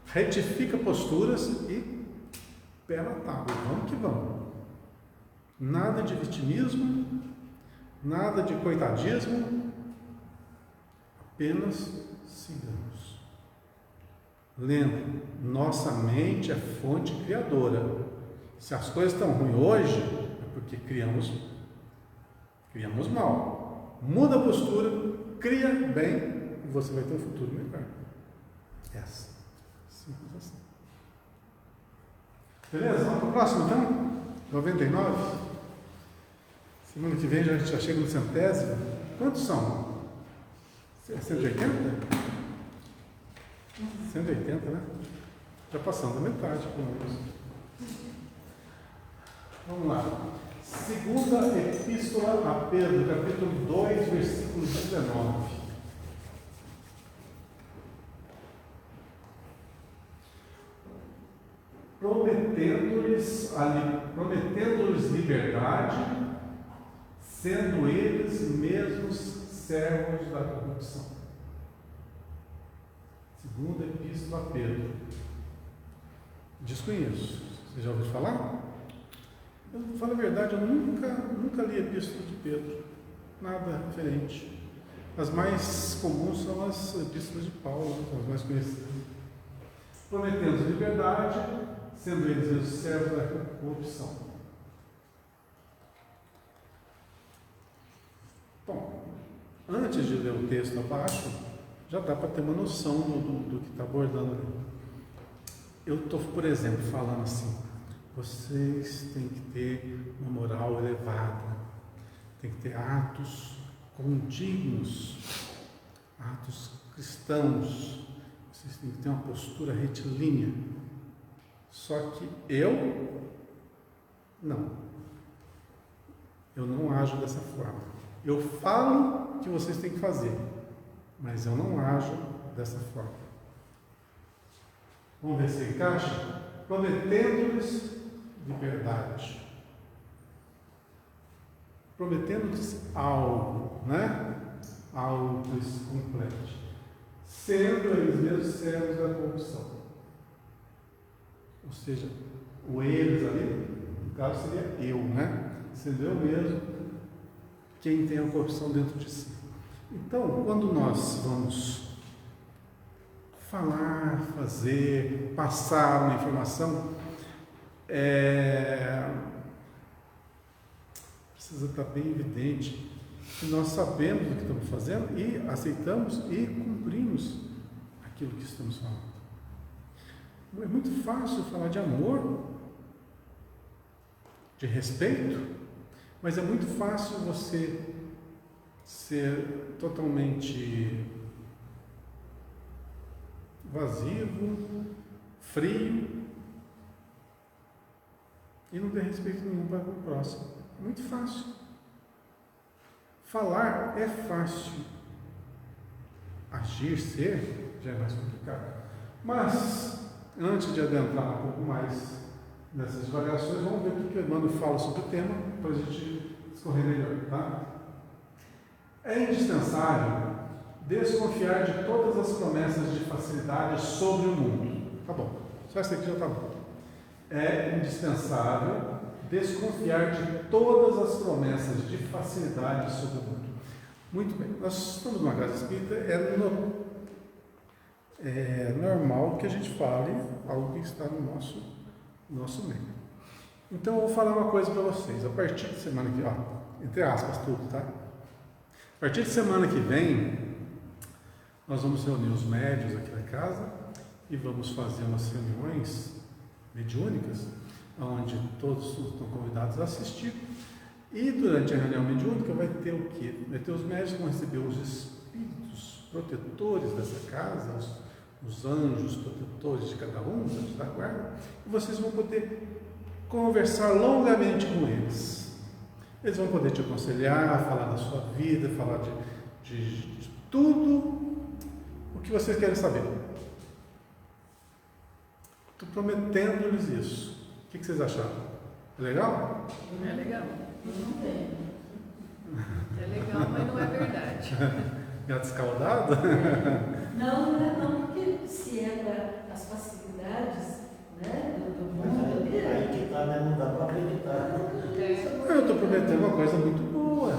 retifica posturas e pé na tábua, vamos que vamos. Nada de vitimismo, nada de coitadismo, apenas sigamos. Lembra, nossa mente é fonte criadora. Se as coisas estão ruins hoje, é porque criamos mal. Muda a postura, cria bem e você vai ter um futuro melhor. Essa. Simples assim. Beleza? Vamos para o próximo então? 99. Semana que vem já chega no centésimo. Quantos são? 180? 180, né? Já passando a metade, pelo menos. Vamos lá. Segunda Epístola a Pedro, capítulo 2, versículo 19. Prometendo-lhes liberdade, sendo eles mesmos servos da corrupção. Segunda Epístola a Pedro. Desconheço. Você já ouviu falar? Eu falo a verdade, eu nunca li a Epístola de Pedro. Nada diferente. As mais comuns são as Epístolas de Paulo, são as mais conhecidas. Prometendo liberdade, sendo eles os servos da corrupção. Bom, antes de ler o texto abaixo, já dá para ter uma noção do que está abordando ali. Eu estou, por exemplo, falando assim, vocês têm que ter uma moral elevada, tem que ter atos condignos, atos cristãos, vocês têm que ter uma postura retilínea. Só que eu não ajo dessa forma. Eu falo que vocês têm que fazer, mas eu não ajo dessa forma. Vamos ver se encaixa? Prometendo-lhes liberdade. Prometendo-lhes algo, né? Algo que eles completem. Sendo eles mesmos servos da corrupção. Ou seja, o eles ali, no caso seria eu, né? Sendo eu mesmo quem tem a corrupção dentro de si. Então, quando nós vamos falar, fazer, passar uma informação, precisa estar bem evidente que nós sabemos o que estamos fazendo e aceitamos e cumprimos aquilo que estamos falando. É muito fácil falar de amor, de respeito, mas é muito fácil você ser totalmente vazio, frio e não ter respeito nenhum para o próximo. É muito fácil. Falar é fácil. Agir, ser, já é mais complicado. Mas, antes de adentrar um pouco mais nessas variações, vamos ver o que o Emmanuel fala sobre o tema, para a gente escorrer melhor, tá? É indispensável desconfiar de todas as promessas de facilidade sobre o mundo. Tá bom. Só isso aqui já está bom. É indispensável desconfiar de todas as promessas de facilidade sobre o mundo. Muito bem, nós estamos numa casa espírita, é normal que a gente fale algo que está no nosso meio. Então eu vou falar uma coisa para vocês. A partir de semana que vem, entre aspas tudo, tá? A partir de semana que vem, nós vamos reunir os médiuns aqui na casa e vamos fazer umas reuniões mediúnicas, onde todos estão convidados a assistir. E durante a reunião mediúnica vai ter o quê? Vai ter os médiuns que vão receber os espíritos protetores dessa casa, os anjos protetores de cada um, os anjos da guarda, e vocês vão poder conversar longamente com eles. Eles vão poder te aconselhar, falar da sua vida, falar de tudo o que vocês querem saber. Estou prometendo-lhes isso. O que vocês acharam? É legal? É legal. É legal, mas não é verdade. Gato escaldado? Não, porque se é para as facilidades, né, do mundo, aí que está, né? Não dá para acreditar. Eu estou prometendo uma coisa muito boa.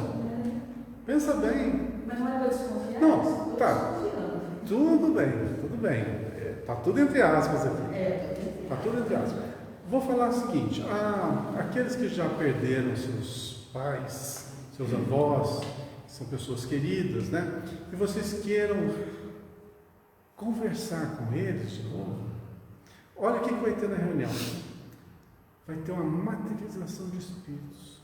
Pensa bem. Mas não é para desconfiar? Não, tá. Tudo bem. Está tudo entre aspas aqui. Está tudo entre aspas. Vou falar o seguinte: aqueles que já perderam seus pais, seus avós, são pessoas queridas, né? E vocês queiram conversar com eles de novo, olha o que vai ter na reunião. Vai ter uma materialização de espíritos.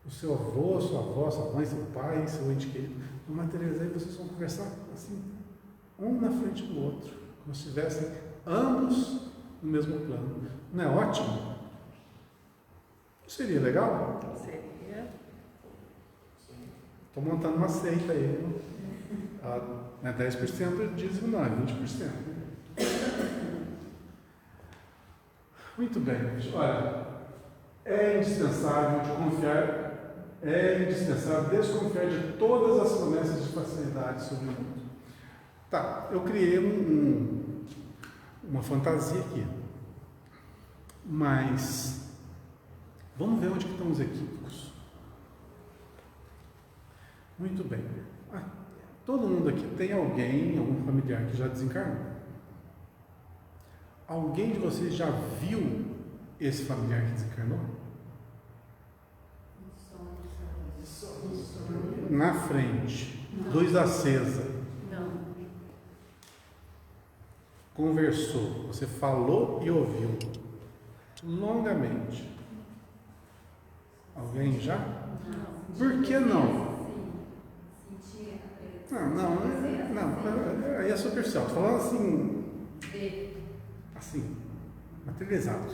O seu avô, sua avó, sua mãe, seu pai, seu ente querido vão materializar e vocês vão conversar assim, um na frente do outro, como se estivessem ambos no mesmo plano. Não é ótimo? Seria legal? Seria. Estou montando uma seita aí. Não é 10% de dízimo, não, é 20%. Muito bem, olha, é indispensável desconfiar de todas as promessas de facilidade sobre o mundo. Tá, eu criei uma fantasia aqui, mas vamos ver onde que estão os equívocos. Muito bem. Todo mundo aqui tem algum familiar que já desencarnou? Alguém de vocês já viu esse familiar que desencarnou? Na frente, luz acesa. Não. Conversou, você falou e ouviu longamente. Alguém já? Não. Por que não? Não, aí é superficial. Estou falando assim, materializado.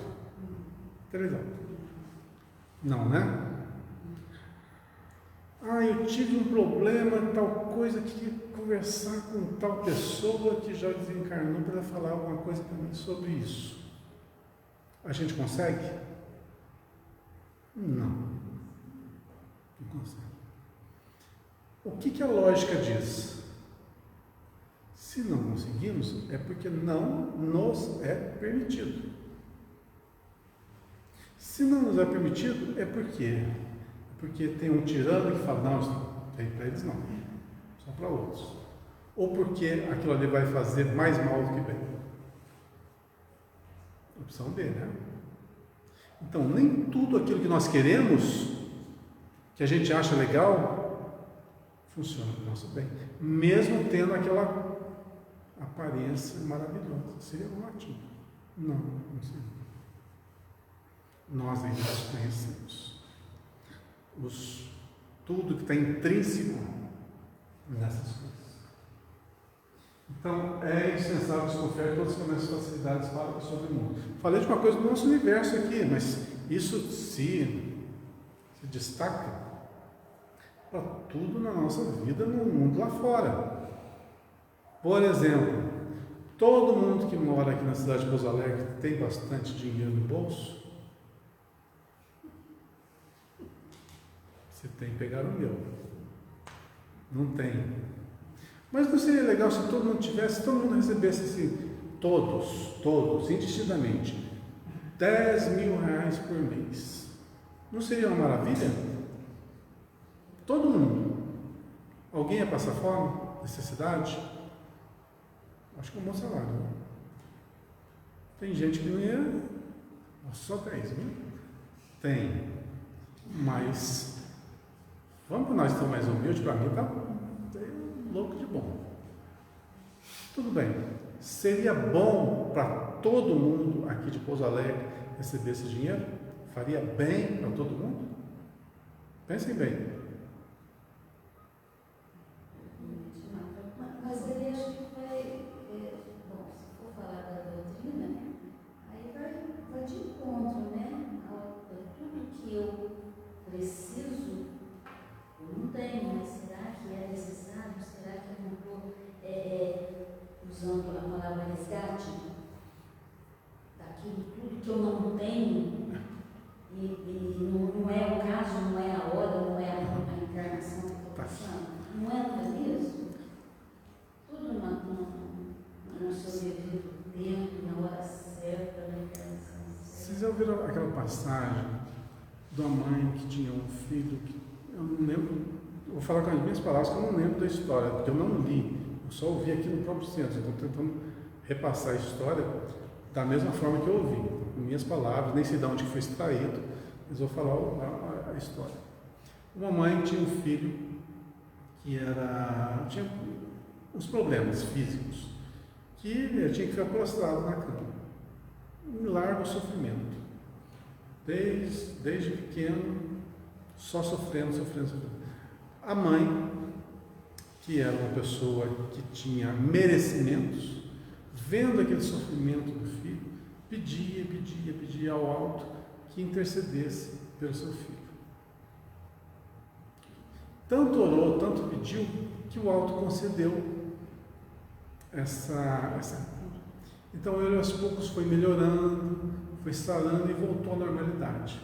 Não, né? Eu tive um problema, tal coisa, queria conversar com tal pessoa que já desencarnou para falar alguma coisa para mim sobre isso. A gente consegue? Não consegue. O que a lógica diz? Se não conseguimos, é porque não nos é permitido. Se não nos é permitido, é porque tem um tirano que fala, não, para eles não, só para outros. Ou porque aquilo ali vai fazer mais mal do que bem. Opção B, né? Então, nem tudo aquilo que nós queremos, que a gente acha legal, funciona para o nosso bem, mesmo tendo aquela aparência maravilhosa. Seria ótimo. Não seria. Nós ainda desconhecemos tudo que está intrínseco nessas coisas. Então, é indispensável desconfiar de todas as facilidades para sobre o mundo. Falei de uma coisa do nosso universo aqui, mas isso se destaca para tudo na nossa vida, no mundo lá fora. Por exemplo, todo mundo que mora aqui na cidade de Pouso Alegre tem bastante dinheiro no bolso? Você tem que pegar o meu. Não tem. Mas não seria legal se todo mundo recebesse assim, todos, indistintamente, 10 mil reais por mês, não seria uma maravilha? Todo mundo. Alguém ia passar fome, necessidade? Acho que é um bom salário. Né? Tem gente que não ia, só 10 mil? Tem, mas vamos para nós que estamos mais humildes, para mim está louco de bom. Tudo bem, seria bom para todo mundo aqui de Pouso Alegre receber esse dinheiro? Faria bem para todo mundo? Pensem bem. Mas ele acho que vai, bom, se for falar da doutrina, né, aí vai de encontro, né, a tudo que eu preciso, eu não tenho, mas será que é necessário? Será que eu não estou usando a palavra resgate daquilo tudo que eu não tenho? E não é o caso, não é a hora, não é a encarnação que eu estou passando? Não é mesmo? Tudo no seu devido tempo, na hora certa, na encarnação certa. Vocês já ouviram aquela passagem de uma mãe que tinha um filho que eu não lembro, vou falar com as minhas palavras que eu não lembro da história, porque eu não li, eu só ouvi aqui no próprio centro, então estou tentando repassar a história da mesma forma que eu ouvi, com minhas palavras, nem sei de onde foi extraído, mas vou falar a história. Uma mãe tinha um filho que tinha uns problemas físicos, que ele tinha que ficar prostrado na cama, um largo sofrimento, desde pequeno, só sofrendo. A mãe, que era uma pessoa que tinha merecimentos, vendo aquele sofrimento do filho, pedia ao alto que intercedesse pelo seu filho. Tanto orou, tanto pediu, que o alto concedeu essa cura. Então ele aos poucos foi melhorando, foi sarando e voltou à normalidade.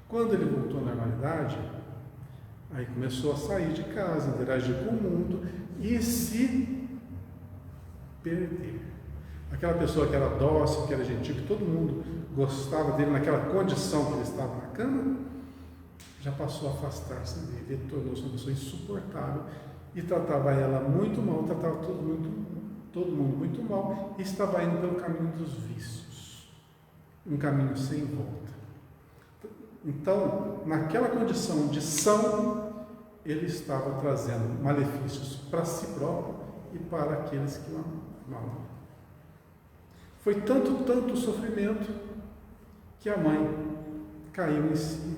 Quando ele voltou à normalidade, aí começou a sair de casa, interagir com o mundo e se perder. Aquela pessoa que era dócil, que era gentil, que todo mundo gostava dele naquela condição que ele estava na cama, já passou a afastar-se dele. Ele tornou-se uma pessoa insuportável e tratava ela muito mal, tratava todo mundo muito mal e estava indo pelo caminho dos vícios, um caminho sem volta. Então, naquela condição de são, ele estava trazendo malefícios para si próprio e para aqueles que o amavam. Foi tanto sofrimento que a mãe caiu em si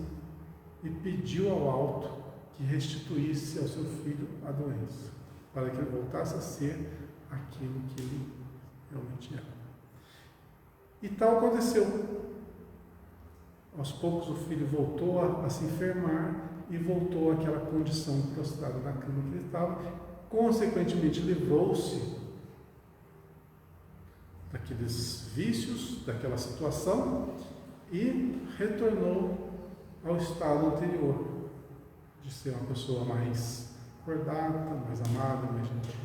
e pediu ao alto que restituísse ao seu filho a doença, para que ele voltasse a ser aquilo que ele realmente era. E tal aconteceu. Aos poucos o filho voltou a se enfermar e voltou àquela condição prostrada na cama que ele estava, consequentemente livrou-se daqueles vícios, daquela situação e retornou ao estado anterior, de ser uma pessoa mais acordada, mais amada, mais gentil.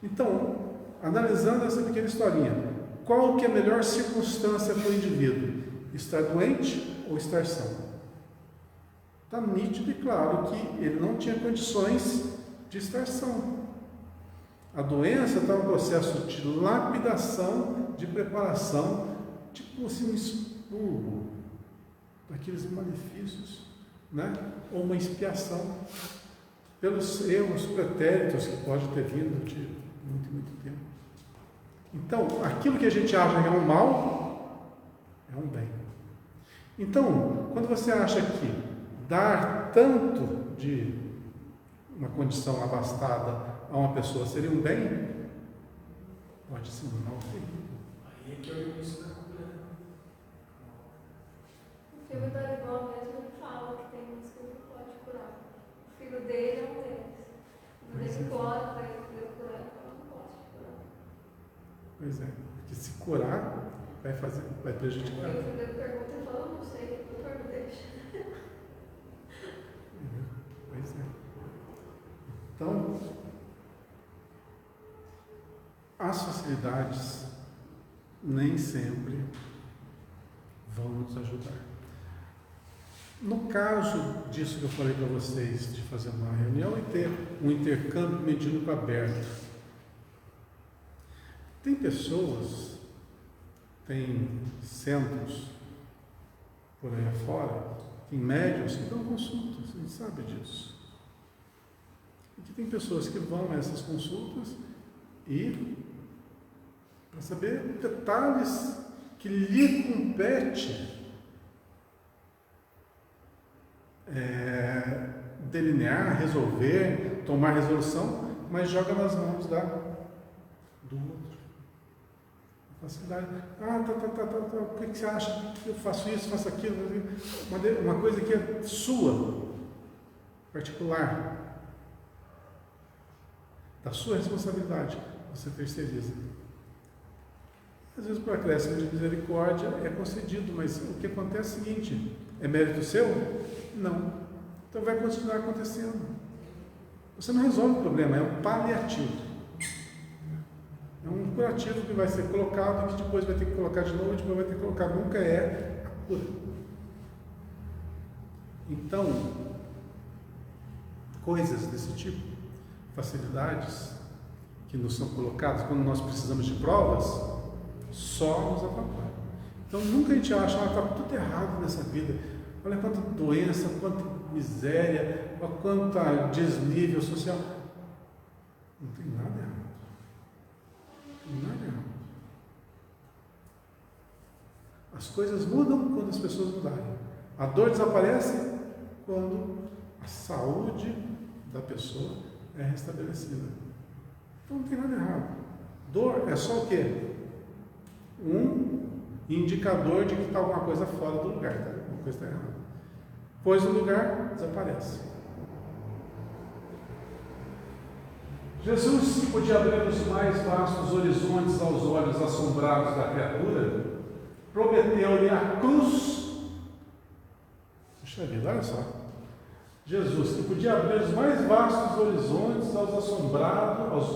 Então, analisando essa pequena historinha, qual que é a melhor circunstância para o indivíduo? Estar doente ou estar são? Está nítido e claro que ele não tinha condições de estar são. A doença está no processo de lapidação, de preparação, tipo assim, um expurgo daqueles malefícios, né? Ou uma expiação pelos erros pretéritos que pode ter vindo de muito tempo. Então, aquilo que a gente acha que é um mal, é um bem. Então, quando você acha que dar tanto de uma condição abastada a uma pessoa seria um bem, pode ser um mal terrível. Aí é que é o início da cura. O filho da irmã mesmo fala que tem uns que não pode curar. O filho dele é um deles. O dele implora para ele poder curar, então não pode curar. Pois é, porque se curar vai prejudicar. E o filho dele pergunta e fala, não sei, o doutor me deixa. Pois é. Então, as facilidades nem sempre vão nos ajudar. No caso disso que eu falei para vocês, de fazer uma reunião e ter um intercâmbio medíocre aberto, tem pessoas, tem centros por aí afora, tem médiuns que dão consultas, a gente sabe disso. E que tem pessoas que vão a essas consultas e para saber detalhes que lhe compete delinear, resolver, tomar resolução, mas joga nas mãos do outro. Facilidade. O que você acha? Eu faço isso, faço aquilo. Uma coisa que é sua, particular, da sua responsabilidade, você terceiriza. Às vezes, por acréscimo de misericórdia, é concedido, mas o que acontece é o seguinte: é mérito seu? Não. Então vai continuar acontecendo. Você não resolve o problema, é um paliativo. É um curativo que vai ser colocado e que depois vai ter que colocar de novo e depois vai ter que colocar. Nunca é a cura. Então, coisas desse tipo, facilidades que nos são colocadas quando nós precisamos de provas, só nos atrapalham. Então nunca a gente acha, está tudo errado nessa vida. Olha quanta doença, quanta miséria, olha quanta desnível social. Não tem nada errado. Não tem nada errado. As coisas mudam quando as pessoas mudarem. A dor desaparece quando a saúde da pessoa é restabelecida. Então não tem nada errado. Dor é só o quê? Um indicador de que está alguma coisa fora do lugar, tá? Alguma coisa está errada. Pois o lugar desaparece. Jesus, que podia abrir os mais vastos horizontes aos olhos assombrados da criatura, prometeu-lhe a cruz. Puxa vida, olha só. Jesus, que podia abrir os mais vastos horizontes aos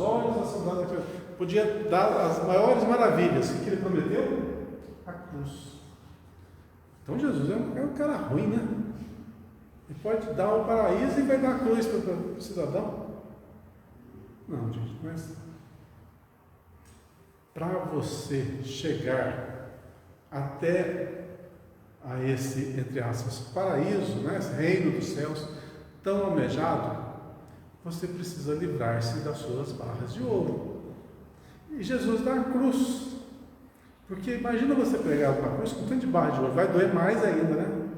olhos assombrados da criatura, podia dar as maiores maravilhas. O que ele prometeu? A cruz. Então Jesus é um cara ruim, né? Ele pode dar o paraíso e vai dar a cruz para o cidadão? Não, gente, mas para você chegar até a esse, entre aspas, paraíso, né, esse reino dos céus tão almejado, você precisa livrar-se das suas barras de ouro. E Jesus dá a cruz. Porque imagina você pregar uma cruz com tanto de barra de ouro, vai doer mais ainda, né?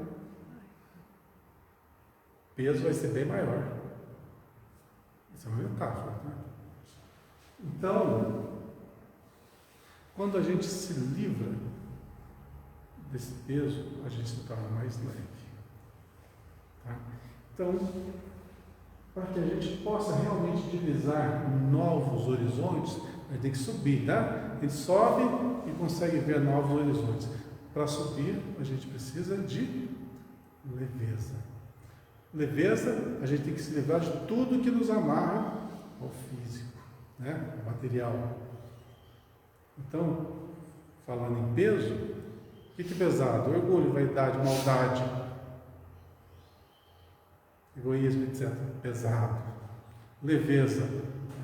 O peso vai ser bem maior. Isso é uma metáfora, né? Então, quando a gente se livra desse peso, a gente se torna mais leve. Tá? Então, para que a gente possa realmente divisar novos horizontes, a gente tem que subir, tá? A gente sobe e consegue ver novos horizontes. Para subir, a gente precisa de leveza. Leveza, a gente tem que se livrar de tudo que nos amarra ao físico, né? Ao material. Então, falando em peso, o que é pesado? Orgulho, vaidade, maldade, egoísmo, etc. Pesado. Leveza,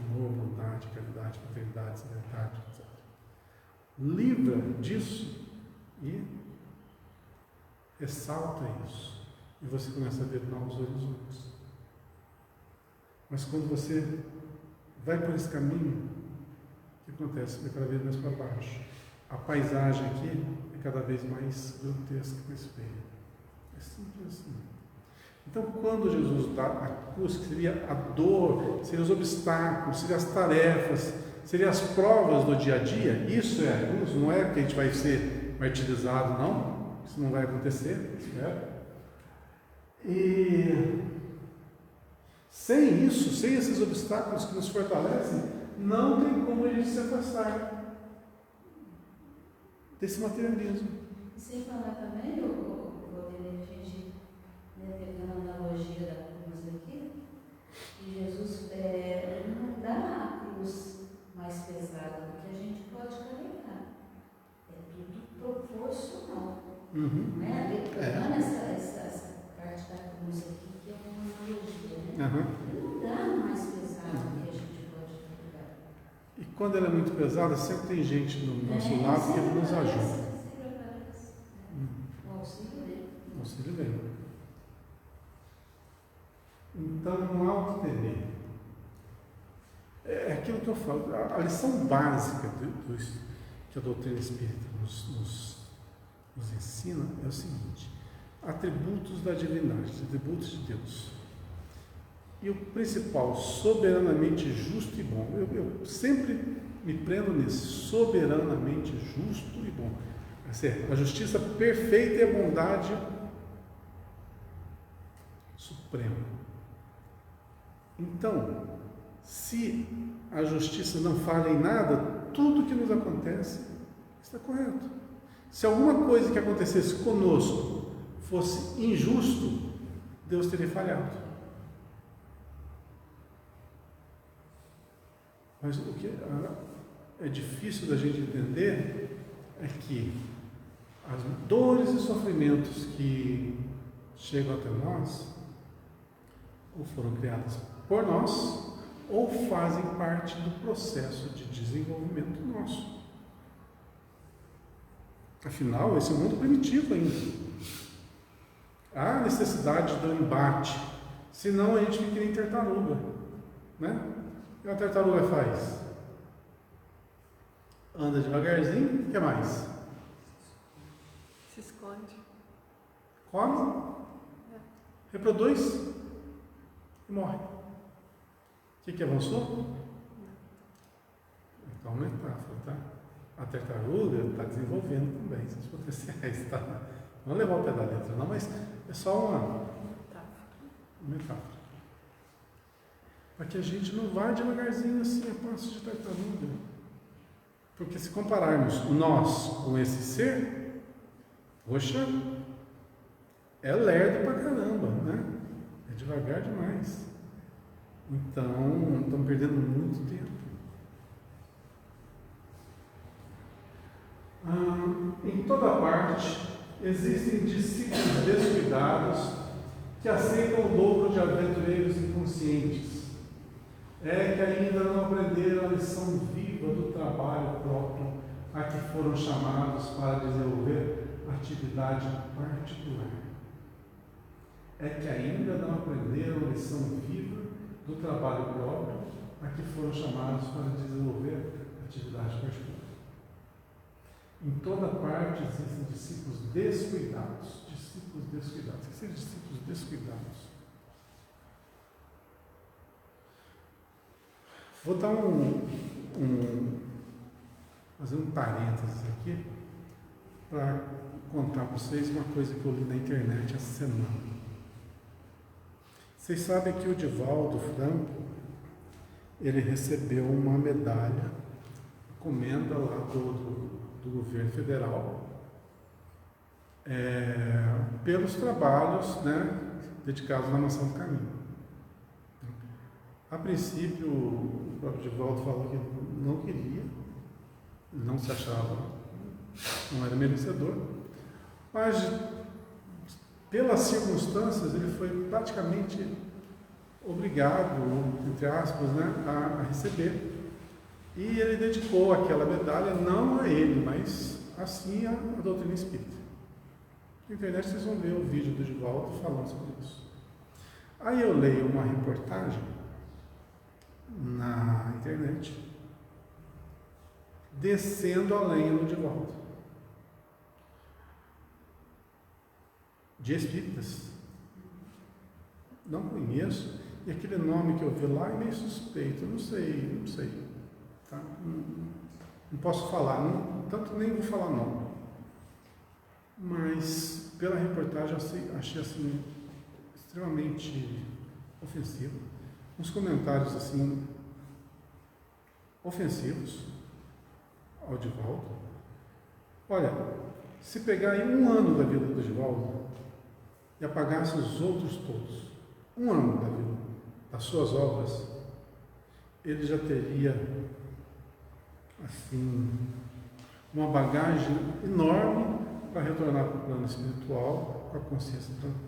amor, bondade, caridade, fraternidade, serenidade, etc. Livra disso e ressalta isso. E você começa a ver novos horizontes. Mas quando você vai por esse caminho, o que acontece? Vai cada vez mais para baixo. A paisagem aqui é cada vez mais grotesca, mais feia. É simples assim. Então, quando Jesus dá a cruz, que seria a dor, seriam os obstáculos, seriam as tarefas, seriam as provas do dia a dia, isso é a cruz, não é que a gente vai ser martirizado, não. Isso não vai acontecer, espero. E sem isso, sem esses obstáculos que nos fortalecem, não tem como a gente se afastar desse materialismo. Sem falar também, a gente teve uma analogia da cruz aqui, e Jesus não dá a cruz mais pesada do que a gente pode carregar. né? Pegando essa parte da cruz aqui, que é uma analogia, né? Não dá mais pesado que a gente pode carregar. E quando ela é muito pesada, sempre tem gente do nosso lado que nos ajuda. O auxílio dele. O auxílio dele. Então, não há o que temer. É aquilo que eu falo. A lição básica que a doutrina espírita nos ensina é o seguinte: atributos da divindade, atributos de Deus. E o principal, soberanamente justo e bom. Eu sempre me prendo nisso, soberanamente justo e bom. A justiça perfeita e a bondade suprema. Então, se a justiça não falha em nada, tudo que nos acontece está correto. Se alguma coisa que acontecesse conosco fosse injusto, Deus teria falhado. Mas o que é difícil da gente entender é que as dores e sofrimentos que chegam até nós ou foram criadas por nós ou fazem parte do processo de desenvolvimento nosso. Afinal, esse é um mundo primitivo ainda. Há necessidade do embate, senão a gente fica em tartaruga, né? O que a tartaruga faz? Anda devagarzinho, o que mais? Se esconde. Come, reproduz e morre. O que avançou? Então, uma metáfora, tá? A tartaruga está desenvolvendo também seus potenciais, tá? Não levar o pé da letra, não, mas é só uma metáfora. Para que a gente não vá devagarzinho assim a passo de tartaruga. Porque se compararmos nós com esse ser, poxa, é lerdo pra caramba, né? É devagar demais. Então, estamos perdendo muito tempo. Em toda parte existem discípulos descuidados que aceitam o dobro de aventureiros inconscientes. É que ainda não aprenderam a lição viva do trabalho próprio a que foram chamados para desenvolver atividade particular. É que ainda não aprenderam a lição viva do trabalho próprio a que foram chamados para desenvolver atividade particular. Em toda parte existem discípulos descuidados. Discípulos descuidados. O que são discípulos descuidados? Vou dar fazer um parênteses aqui para contar para vocês uma coisa que eu li na internet essa semana. Vocês sabem que o Divaldo Franco, ele recebeu uma medalha, comenda lá do governo federal, pelos trabalhos, né, dedicados na Mansão do Caminho. A princípio, o próprio Divaldo falou que não queria, não se achava, não era merecedor, mas pelas circunstâncias ele foi praticamente obrigado, entre aspas, né, a receber. E ele dedicou aquela medalha não a ele, mas assim à doutrina espírita. Na internet vocês vão ver o vídeo do Divaldo falando sobre isso. Aí eu leio uma reportagem na internet descendo a lenha no Divaldo, de espíritas. Não conheço, e aquele nome que eu vi lá é meio suspeito, eu não sei. Tá? Não posso falar, tanto nem vou falar nome. Mas pela reportagem eu achei assim extremamente ofensivo. Uns comentários assim ofensivos ao Divaldo. Olha, se pegar aí um ano da vida do Divaldo e apagasse os outros todos, um ano da vida, das suas obras, ele já teria assim uma bagagem enorme para retornar para o plano espiritual com a consciência tranquila.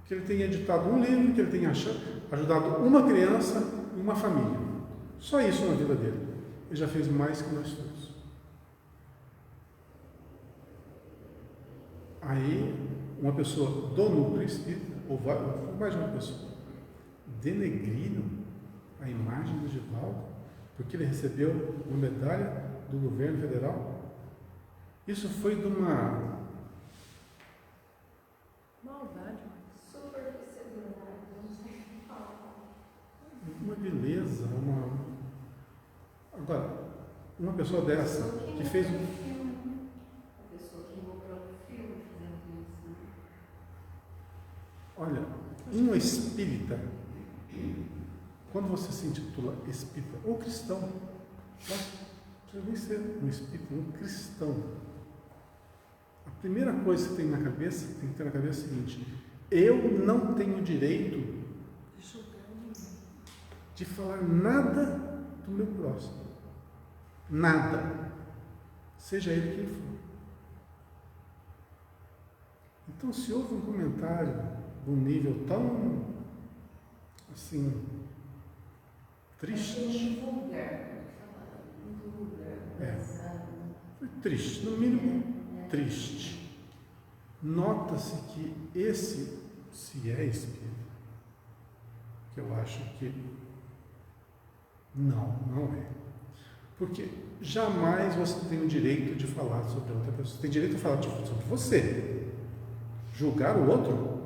Que ele tenha editado um livro, que ele tenha ajudado uma criança e uma família. Só isso na vida dele. Ele já fez mais que nós todos. Aí, uma pessoa do núcleo espírita, ou mais de uma pessoa, denegriram a imagem do Divaldo porque ele recebeu uma medalha do governo federal. Isso foi de uma Maldade. Superficialidade, não sei o que falar. uma beleza, Agora, uma pessoa dessa que fez um... A pessoa que o próprio filme fazendo isso. Olha, um espírita, quando você se intitula espírita ou cristão, não precisa nem ser um espírita, um cristão. A primeira coisa que tem que ter na cabeça é o seguinte: eu não tenho direito de falar nada do meu próximo. Nada. Seja ele quem for. Então, se houve um comentário de um nível tão, assim, triste. Foi triste, no mínimo triste. Nota-se que esse, se é espírito, que eu acho que não é. Porque jamais você tem o direito de falar sobre outra pessoa. Você tem direito de falar sobre você. Julgar o outro.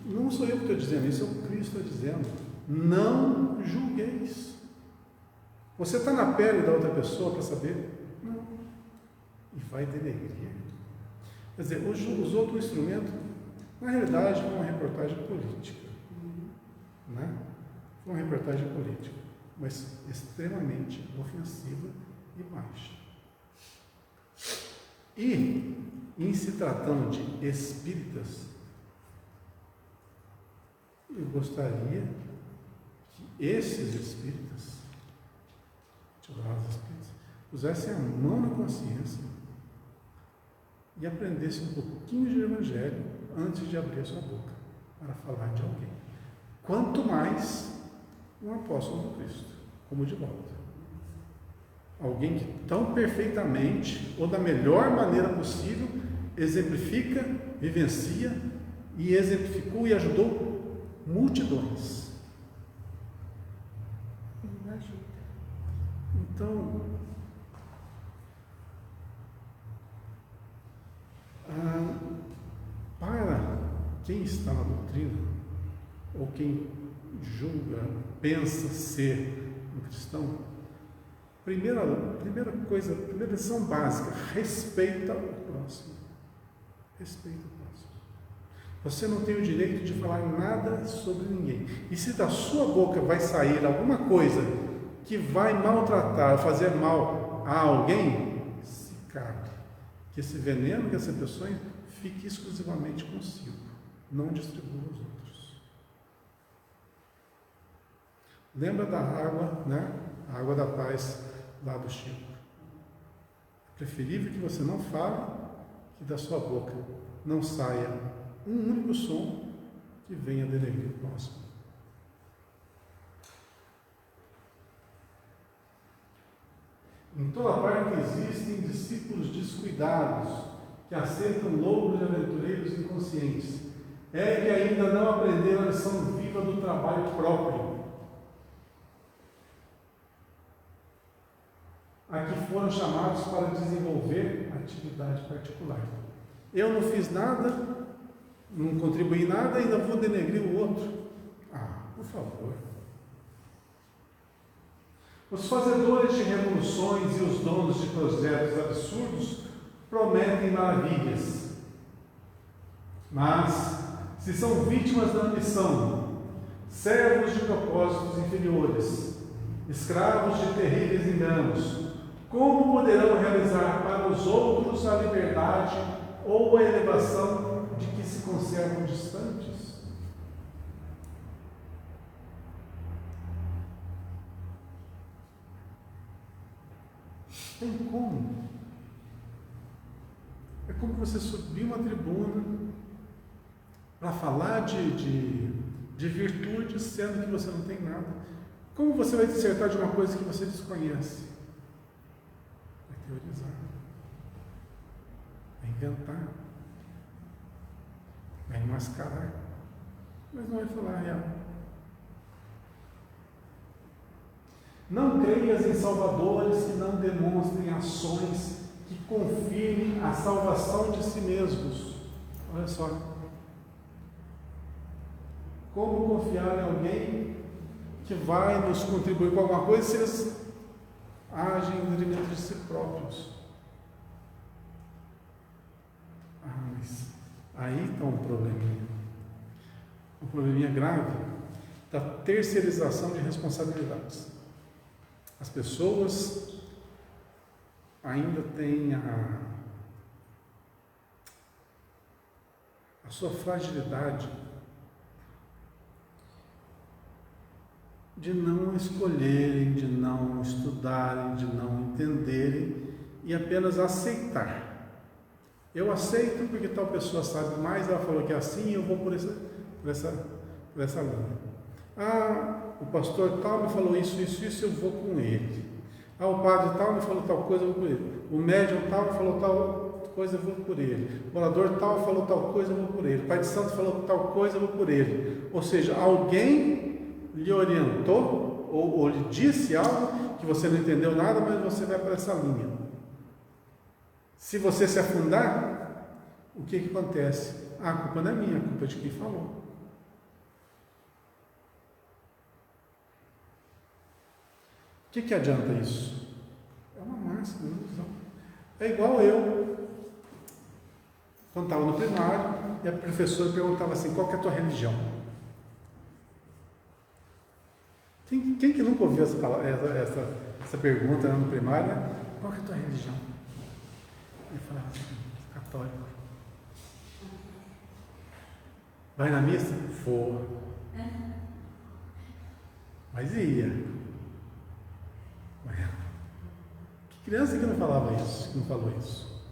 Não sou eu que estou dizendo, isso é o Cristo está dizendo. Não julgueis. Você está na pele da outra pessoa para saber? Não. E vai denegrir. Quer dizer, usou outro instrumento, na realidade, foi uma reportagem política. Né? Foi uma reportagem política, mas extremamente ofensiva e baixa. E, em se tratando de espíritas, eu gostaria que esses espíritas, pusessem a mão na consciência e aprendessem um pouquinho de evangelho antes de abrir a sua boca para falar de alguém. Quanto mais um apóstolo do Cristo, como de volta. Alguém que tão perfeitamente, ou da melhor maneira possível, exemplifica, vivencia e exemplificou e ajudou multidões. Então, para quem está na doutrina, ou quem julga, pensa ser um cristão, primeira lição básica: respeita o próximo. Respeita o próximo. Você não tem o direito de falar nada sobre ninguém. E se da sua boca vai sair alguma coisa que vai maltratar, fazer mal a alguém, se cabe que esse veneno, que essa pessoa fique exclusivamente consigo, não distribua aos outros. Lembra da água, né? A água da paz lá do Chico. É preferível que você não fale, que da sua boca não saia um único som que venha denegrir o próximo. Em toda parte existem discípulos descuidados que aceitam logros de aventureiros inconscientes. É que ainda não aprenderam a lição viva do trabalho próprio. A que foram chamados para desenvolver atividade particular. Eu não fiz nada, não contribuí nada, ainda vou denegrir o outro. Por favor. Os fazedores de revoluções e os donos de projetos absurdos prometem maravilhas. Mas, se são vítimas da ambição, servos de propósitos inferiores, escravos de terríveis enganos, como poderão realizar para os outros a liberdade ou a elevação de que se conservam distantes? Tem como? É como você subir uma tribuna para falar de virtudes, sendo que você não tem nada. Como você vai dissertar de uma coisa que você desconhece? Vai teorizar, vai inventar, vai mascarar, mas não vai falar a real. Não creias em salvadores que não demonstrem ações que confirmem a salvação de si mesmos. Olha só. Como confiar em alguém que vai nos contribuir com alguma coisa se eles agem em detrimento de si próprios? Mas aí está um probleminha. Um probleminha grave da terceirização de responsabilidades. As pessoas ainda têm a sua fragilidade de não escolherem, de não estudarem, de não entenderem e apenas aceitar. Eu aceito porque tal pessoa sabe mais, ela falou que é assim, eu vou por essa linha. O pastor tal me falou isso, eu vou com ele. O padre tal me falou tal coisa, eu vou por ele. O médium tal me falou tal coisa, eu vou por ele. O orador tal falou tal coisa, eu vou por ele. O pai de santo falou tal coisa, eu vou por ele. Ou seja, alguém lhe orientou ou lhe disse algo que você não entendeu nada, mas você vai para essa linha. Se você se afundar, o que acontece? A culpa não é minha, a culpa é de quem falou. O que adianta isso? É uma máscara, uma ilusão. É igual eu, quando estava no primário, e a professora perguntava assim, qual que é a tua religião? Quem que nunca ouviu essa pergunta no primário, né? Qual que é a tua religião? Eu falava assim, católico. Vai na missa? For. Mas ia. Que criança que não falava isso, que não falou isso?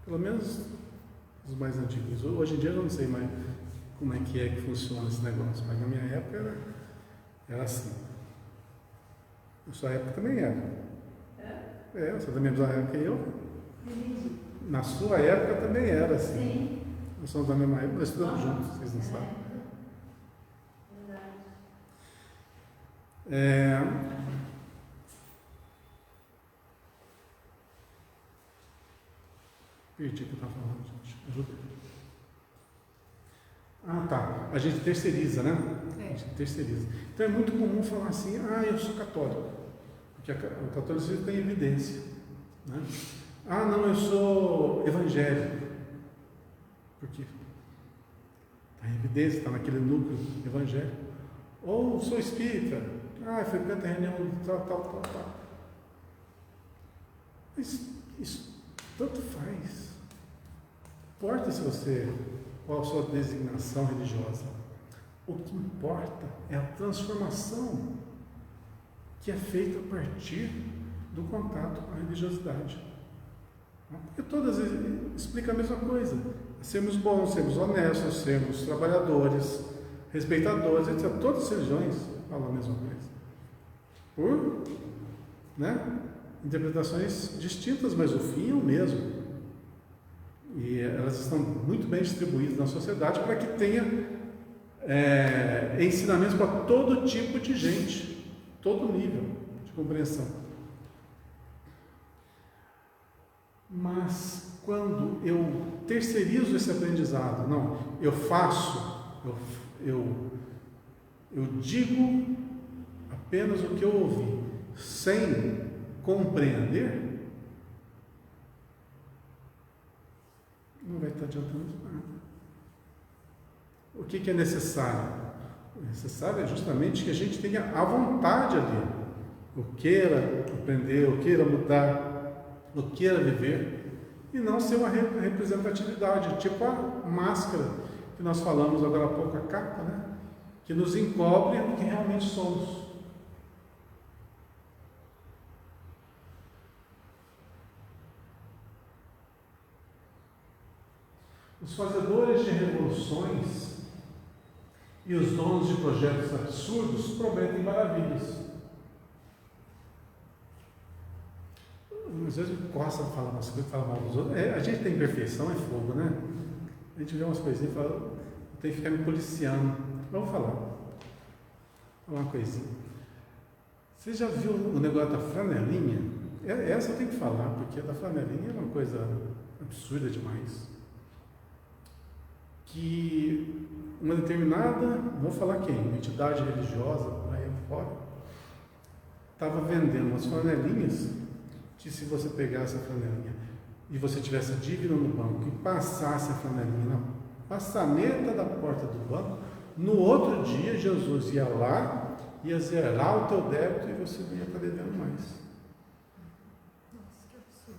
Pelo menos os mais antigos. Hoje em dia eu não sei mais como é que funciona esse negócio, mas na minha época era assim. Na sua época também era. Você da mesma época que eu? Na sua época também era assim. Sim. Nós somos da mesma época, nós estudamos juntos, vocês não sabem. Perdi o que eu estava falando, gente. Ajuda. Tá. A gente terceiriza, né? A gente terceiriza. Então é muito comum falar assim, eu sou católico. Porque o catolicismo tem evidência. Né? Não, eu sou evangélico. Por quê? Está em evidência, está naquele núcleo evangélico. Ou sou espírita. Frequenta a reunião tal. Mas isso tanto faz. Não importa qual a sua designação religiosa. O que importa é a transformação que é feita a partir do contato com a religiosidade. Porque todas explicam a mesma coisa. Sermos bons, sermos honestos, sermos trabalhadores, respeitadores, etc. Todas as religiões falam a mesma coisa. Por interpretações distintas, mas o fim é o mesmo. E elas estão muito bem distribuídas na sociedade para que tenha ensinamentos para todo tipo de gente, todo nível de compreensão. Mas quando eu terceirizo esse aprendizado, eu digo apenas o que eu ouvi, sem compreender, não vai estar adiantando nada. O que é necessário? O necessário é justamente que a gente tenha a vontade ali, eu queira aprender, eu queira mudar, eu queira viver, e não ser uma representatividade, tipo a máscara que nós falamos agora há pouco, a capa, né? Que nos encobre o que realmente somos. Os fazedores de revoluções e os donos de projetos absurdos prometem maravilhas. Às vezes gosta de falar umas coisas, fala mal dos outros. A gente tem imperfeição, é fogo, né? A gente vê umas coisinhas e fala, eu tenho que ficar me policiando. Vamos falar uma coisinha. Você já viu o negócio da flanelinha? Essa eu tenho que falar, porque a da flanelinha é uma coisa absurda demais. Que uma determinada, vou falar quem, uma entidade religiosa, aí fora, estava vendendo umas flanelinhas, que se você pegasse a flanelinha e você tivesse dívida no banco e passasse a flanelinha na maçaneta da porta do banco, no outro dia Jesus ia lá, ia zerar o teu débito e você não ia estar devendo mais. Nossa, que absurdo.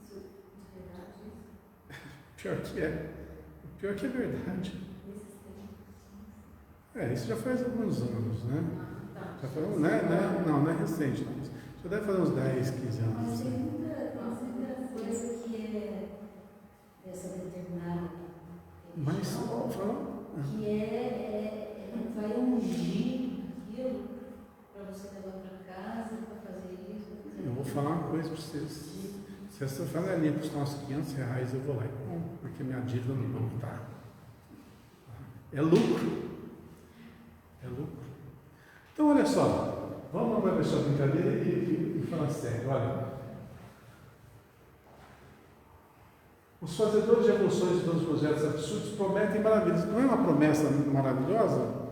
Isso de verdade? Pior que é. Pior que é verdade. Isso já faz alguns anos, né? Já foi, não é recente. Já deve fazer uns 10, 15 anos. Mas tem muita coisa que é dessa determinada Mas, fala. que vai ungir aquilo para você levar para casa, para fazer isso. Eu vou falar uma coisa para vocês. Se essa flanelinha custar uns R$500, eu vou lá e compro, porque minha dívida no banco está. É lucro. É lucro. Então, olha só. Vamos agora deixar a brincadeira e falar sério. Olha. Os fazedores de revoluções dos projetos absurdos prometem maravilhas. Não é uma promessa maravilhosa?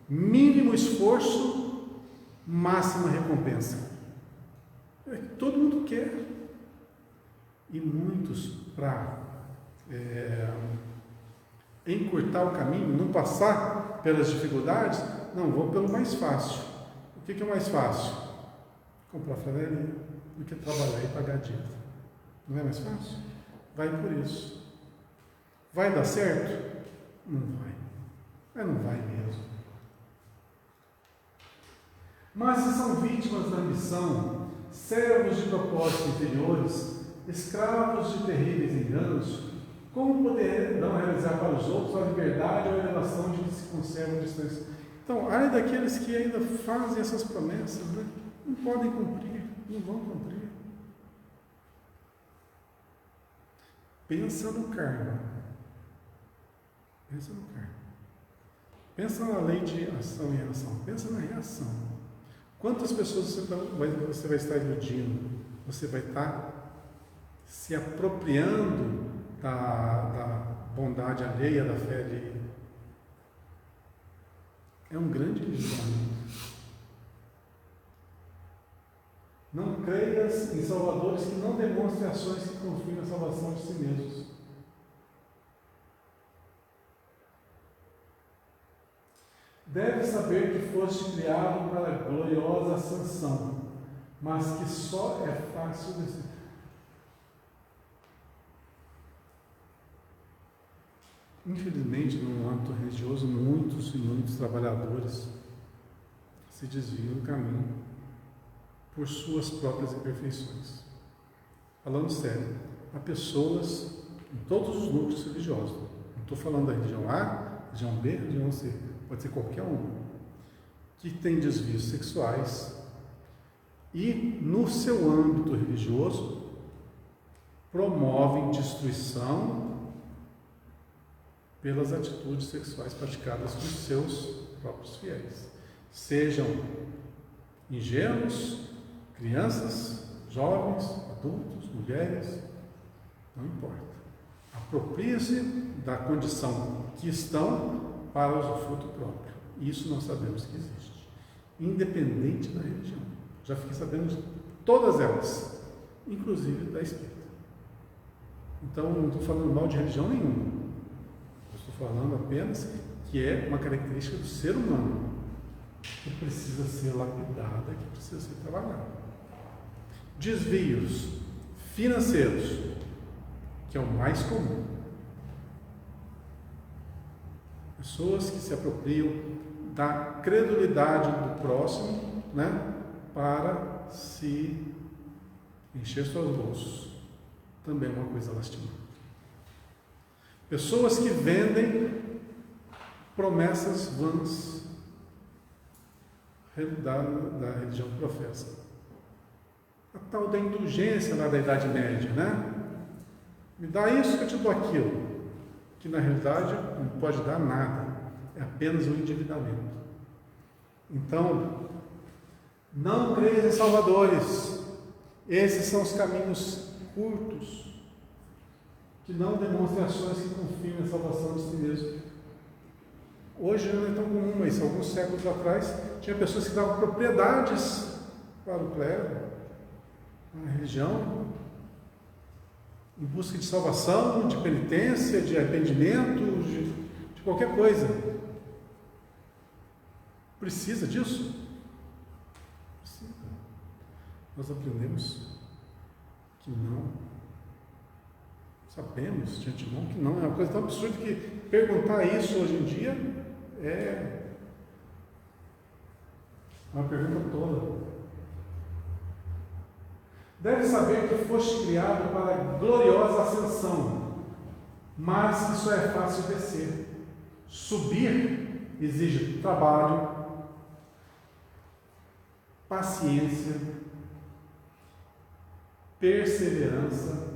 Mínimo esforço, máxima recompensa. Todo mundo quer. E muitos, para encurtar o caminho, não passar pelas dificuldades, não, vou pelo mais fácil. O que é o mais fácil? Comprar flanelinha do que trabalhar e pagar dívida. Não é mais fácil? Vai por isso. Vai dar certo? Não vai. Mas não vai mesmo. Mas se são vítimas da ambição, servos de propósitos inferiores, escravos de terríveis enganos, como poderão realizar para os outros a liberdade ou a elevação de que se conservam distância? Então, ai daqueles que ainda fazem essas promessas, né? Não podem cumprir, não vão cumprir. Pensa no karma. Pensa no karma. Pensa na lei de ação e reação. Pensa na reação. Quantas pessoas você vai estar iludindo? Você vai estar se apropriando da bondade alheia, da fé alheia. É um grande ilusionamento. Não creias em salvadores que não demonstrem ações que confiem na salvação de si mesmos. Deve saber que foste criado para a gloriosa ascensão, mas que só é fácil descer. Infelizmente, no âmbito religioso, muitos trabalhadores se desviam do caminho por suas próprias imperfeições. Falando sério, há pessoas em todos os núcleos religiosos, não estou falando da religião A, religião B, religião C, pode ser qualquer um, que tem desvios sexuais e, no seu âmbito religioso, promovem destruição pelas atitudes sexuais praticadas com seus próprios fiéis. Sejam ingênuos, crianças, jovens, adultos, mulheres, não importa. Apropria-se da condição que estão para usufruto próprio. Isso nós sabemos que existe, independente da religião. Já fiquei sabendo de todas elas, inclusive da espírita. Então, não estou falando mal de religião nenhuma. Estou falando apenas que é uma característica do ser humano, que precisa ser lapidada, que precisa ser trabalhada. Desvios financeiros, que é o mais comum. Pessoas que se apropriam da credulidade do próximo, né, para se encher seus bolsos. Também é uma coisa lastimada. Pessoas que vendem promessas vãs da religião que professa. A tal da indulgência lá da Idade Média, né? Me dá isso que eu te dou aquilo. Que na realidade não pode dar nada. É apenas um endividamento. Então, não creis em salvadores. Esses são os caminhos curtos, que não demonstram ações que confirmem a salvação de si mesmo. Hoje não é tão comum, mas alguns séculos atrás tinha pessoas que davam propriedades para o clero, a religião, em busca de salvação, de penitência, de arrependimento, de qualquer coisa. Precisa disso? Precisa. Nós aprendemos que não. Sabemos de antemão que não. É uma coisa tão absurda que perguntar isso hoje em dia é uma pergunta tola. Deve saber que foste criado para a gloriosa ascensão, mas que só é fácil descer. Subir exige trabalho, paciência, perseverança,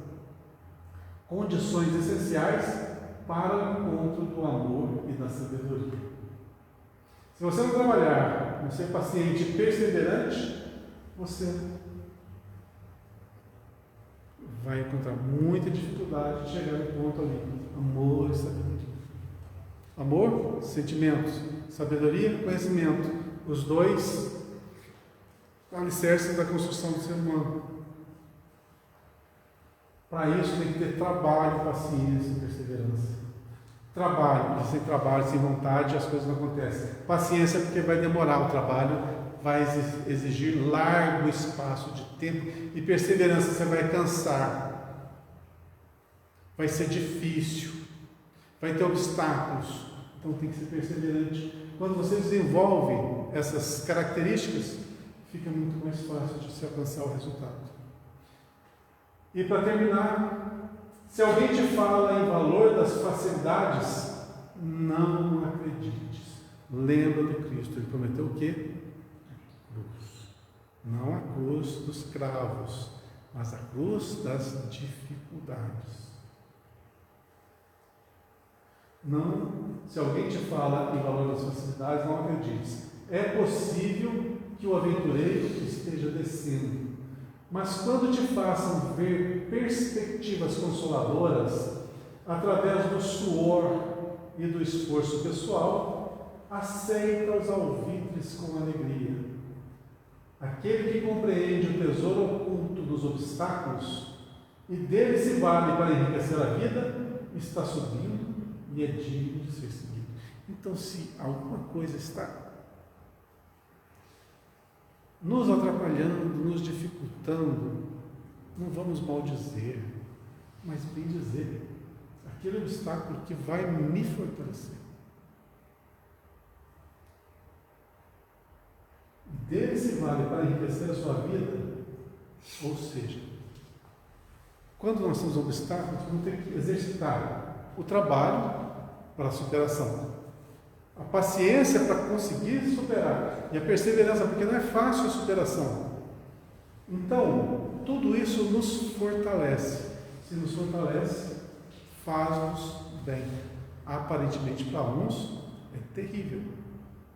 condições essenciais para o encontro do amor e da sabedoria. Se você não trabalhar, não ser paciente e perseverante, você vai encontrar muita dificuldade de chegar no ponto ali. Amor e sabedoria. Amor, sentimentos, sabedoria, conhecimento. Os dois alicerces da construção do ser humano. Para isso tem que ter trabalho, paciência e perseverança. Trabalho, porque sem trabalho, sem vontade, as coisas não acontecem. Paciência, porque vai demorar o trabalho, vai exigir largo espaço de tempo. E perseverança, você vai cansar. Vai ser difícil. Vai ter obstáculos. Então tem que ser perseverante. Quando você desenvolve essas características, fica muito mais fácil de se alcançar o resultado. E para terminar, se alguém te fala em valor das facilidades, não acredites. Lembra do Cristo, ele prometeu o quê? A cruz. Não a cruz dos cravos, mas a cruz das dificuldades. Não, se alguém te fala em valor das facilidades, não acredites. É possível que o aventureiro esteja descendo, mas quando te façam ver perspectivas consoladoras, através do suor e do esforço pessoal, aceita os alvitres com alegria. Aquele que compreende o tesouro oculto dos obstáculos e dele se vale para enriquecer a vida, está subindo e é digno de ser seguido. Então, se alguma coisa está nos atrapalhando, nos dificultando, não vamos maldizer, mas bem dizer, aquele obstáculo que vai me fortalecer. Dele se vale para enriquecer a sua vida, ou seja, quando nós temos obstáculos, vamos ter que exercitar o trabalho para a superação, a paciência para conseguir superar, e a perseverança, porque não é fácil a superação. Então, tudo isso nos fortalece. Se nos fortalece, faz-nos bem. Aparentemente, para uns, é terrível.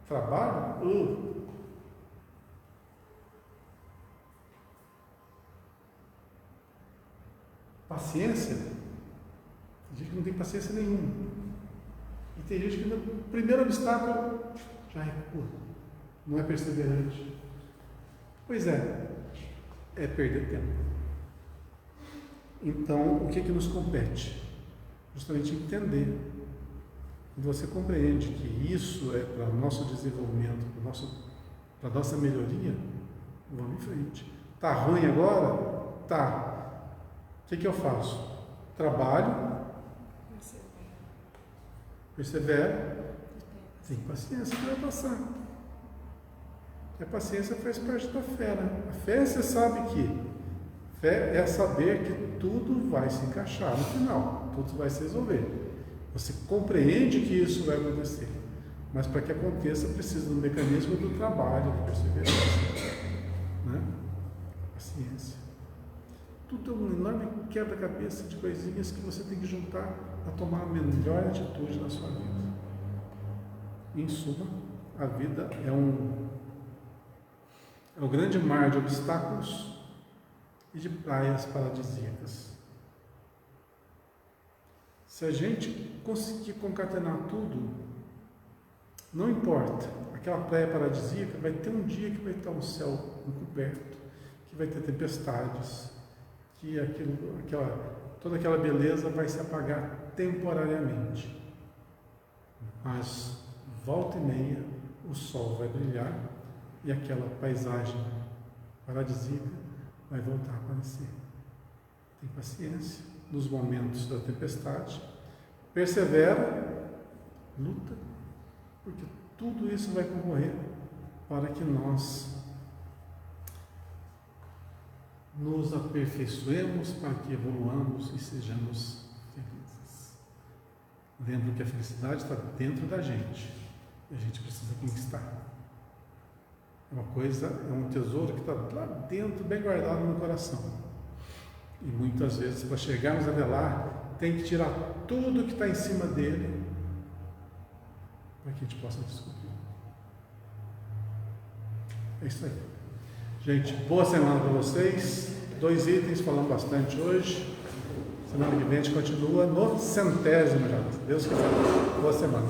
Trabalho? Paciência? Tem gente que não tem paciência nenhuma. E tem gente que no primeiro obstáculo já recua. Não é perseverante. Pois é perder tempo. Então, o que nos compete? Justamente entender. Quando você compreende que isso é para o nosso desenvolvimento, para a nossa melhoria, vamos em frente. Está ruim agora? Tá. O que eu faço? Trabalho, persevero, tem paciência que vai passar. E a paciência faz parte da fé, né? A fé, você sabe que fé é saber que tudo vai se encaixar no final, tudo vai se resolver. Você compreende que isso vai acontecer, mas para que aconteça precisa do mecanismo do trabalho, da perseverança, né? Paciência. Tudo é um enorme quebra-cabeça de coisinhas que você tem que juntar para tomar a melhor atitude na sua vida. Em suma, a vida é um grande mar de obstáculos e de praias paradisíacas. Se a gente conseguir concatenar tudo, não importa, aquela praia paradisíaca vai ter um dia que vai estar um céu encoberto, que vai ter tempestades, que toda aquela beleza vai se apagar temporariamente. Mas, volta e meia, o sol vai brilhar e aquela paisagem paradisíaca vai voltar a aparecer. Tem paciência nos momentos da tempestade, persevera, luta, porque tudo isso vai concorrer para que nós nos aperfeiçoemos, para que evoluamos e sejamos felizes. Lembro que a felicidade está dentro da gente e a gente precisa conquistar. É uma coisa, é um tesouro que está lá dentro, bem guardado no coração. E muitas vezes, para chegarmos até lá, tem que tirar tudo que está em cima dele para que a gente possa descobrir. É isso aí. Gente, boa semana para vocês. 2 itens, falamos bastante hoje. Semana que vem a gente continua no 100º já. Se Deus quiser. Boa semana.